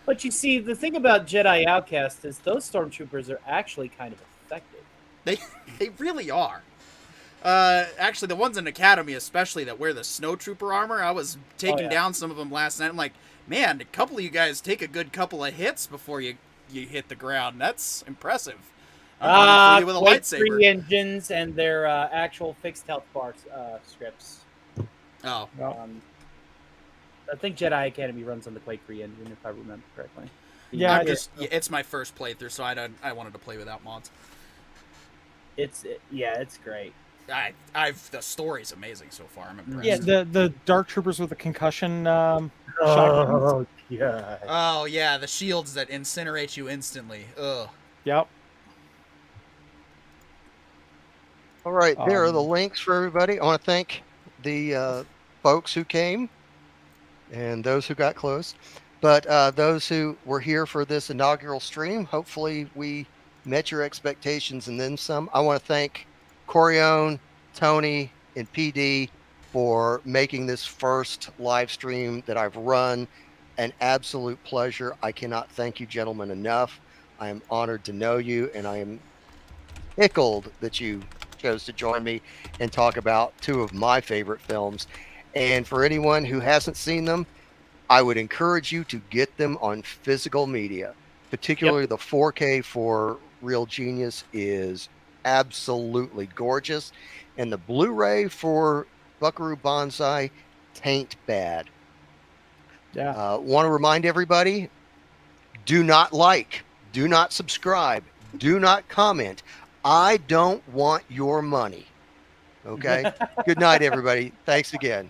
But you see, the thing about Jedi Outcast is those stormtroopers are actually kind of effective. They really are. Actually, the ones in Academy, especially that wear the snowtrooper armor, I was taking down some of them last night. I'm like, man, a couple of you guys take a good couple of hits before you hit the ground. That's impressive. With a lightsaber. Engines and their actual fixed health bar scripts. Oh. I think Jedi Academy runs on the Quake 3 engine, if I remember correctly. Yeah, it's my first playthrough, so I wanted to play without mods. It's great. The story's amazing so far. I'm impressed. Yeah, the Dark Troopers with the concussion shotguns. Oh god. Oh yeah, the shields that incinerate you instantly. Ugh. Yep. All right, there are the links for everybody. I want to thank the folks who came and those who got close. But those who were here for this inaugural stream, hopefully we met your expectations and then some. I want to thank Coraon, Tony, and PD for making this first live stream that I've run an absolute pleasure. I cannot thank you gentlemen enough. I am honored to know you, and I am tickled that you chose to join me and talk about two of my favorite films. And for anyone who hasn't seen them, I would encourage you to get them on physical media, particularly the 4K for Real Genius is absolutely gorgeous. And the Blu-ray for Buckaroo Banzai tain't bad. Yeah. Want to remind everybody, do not like, do not subscribe, do not comment. I don't want your money. Okay. Good night, everybody. Thanks again.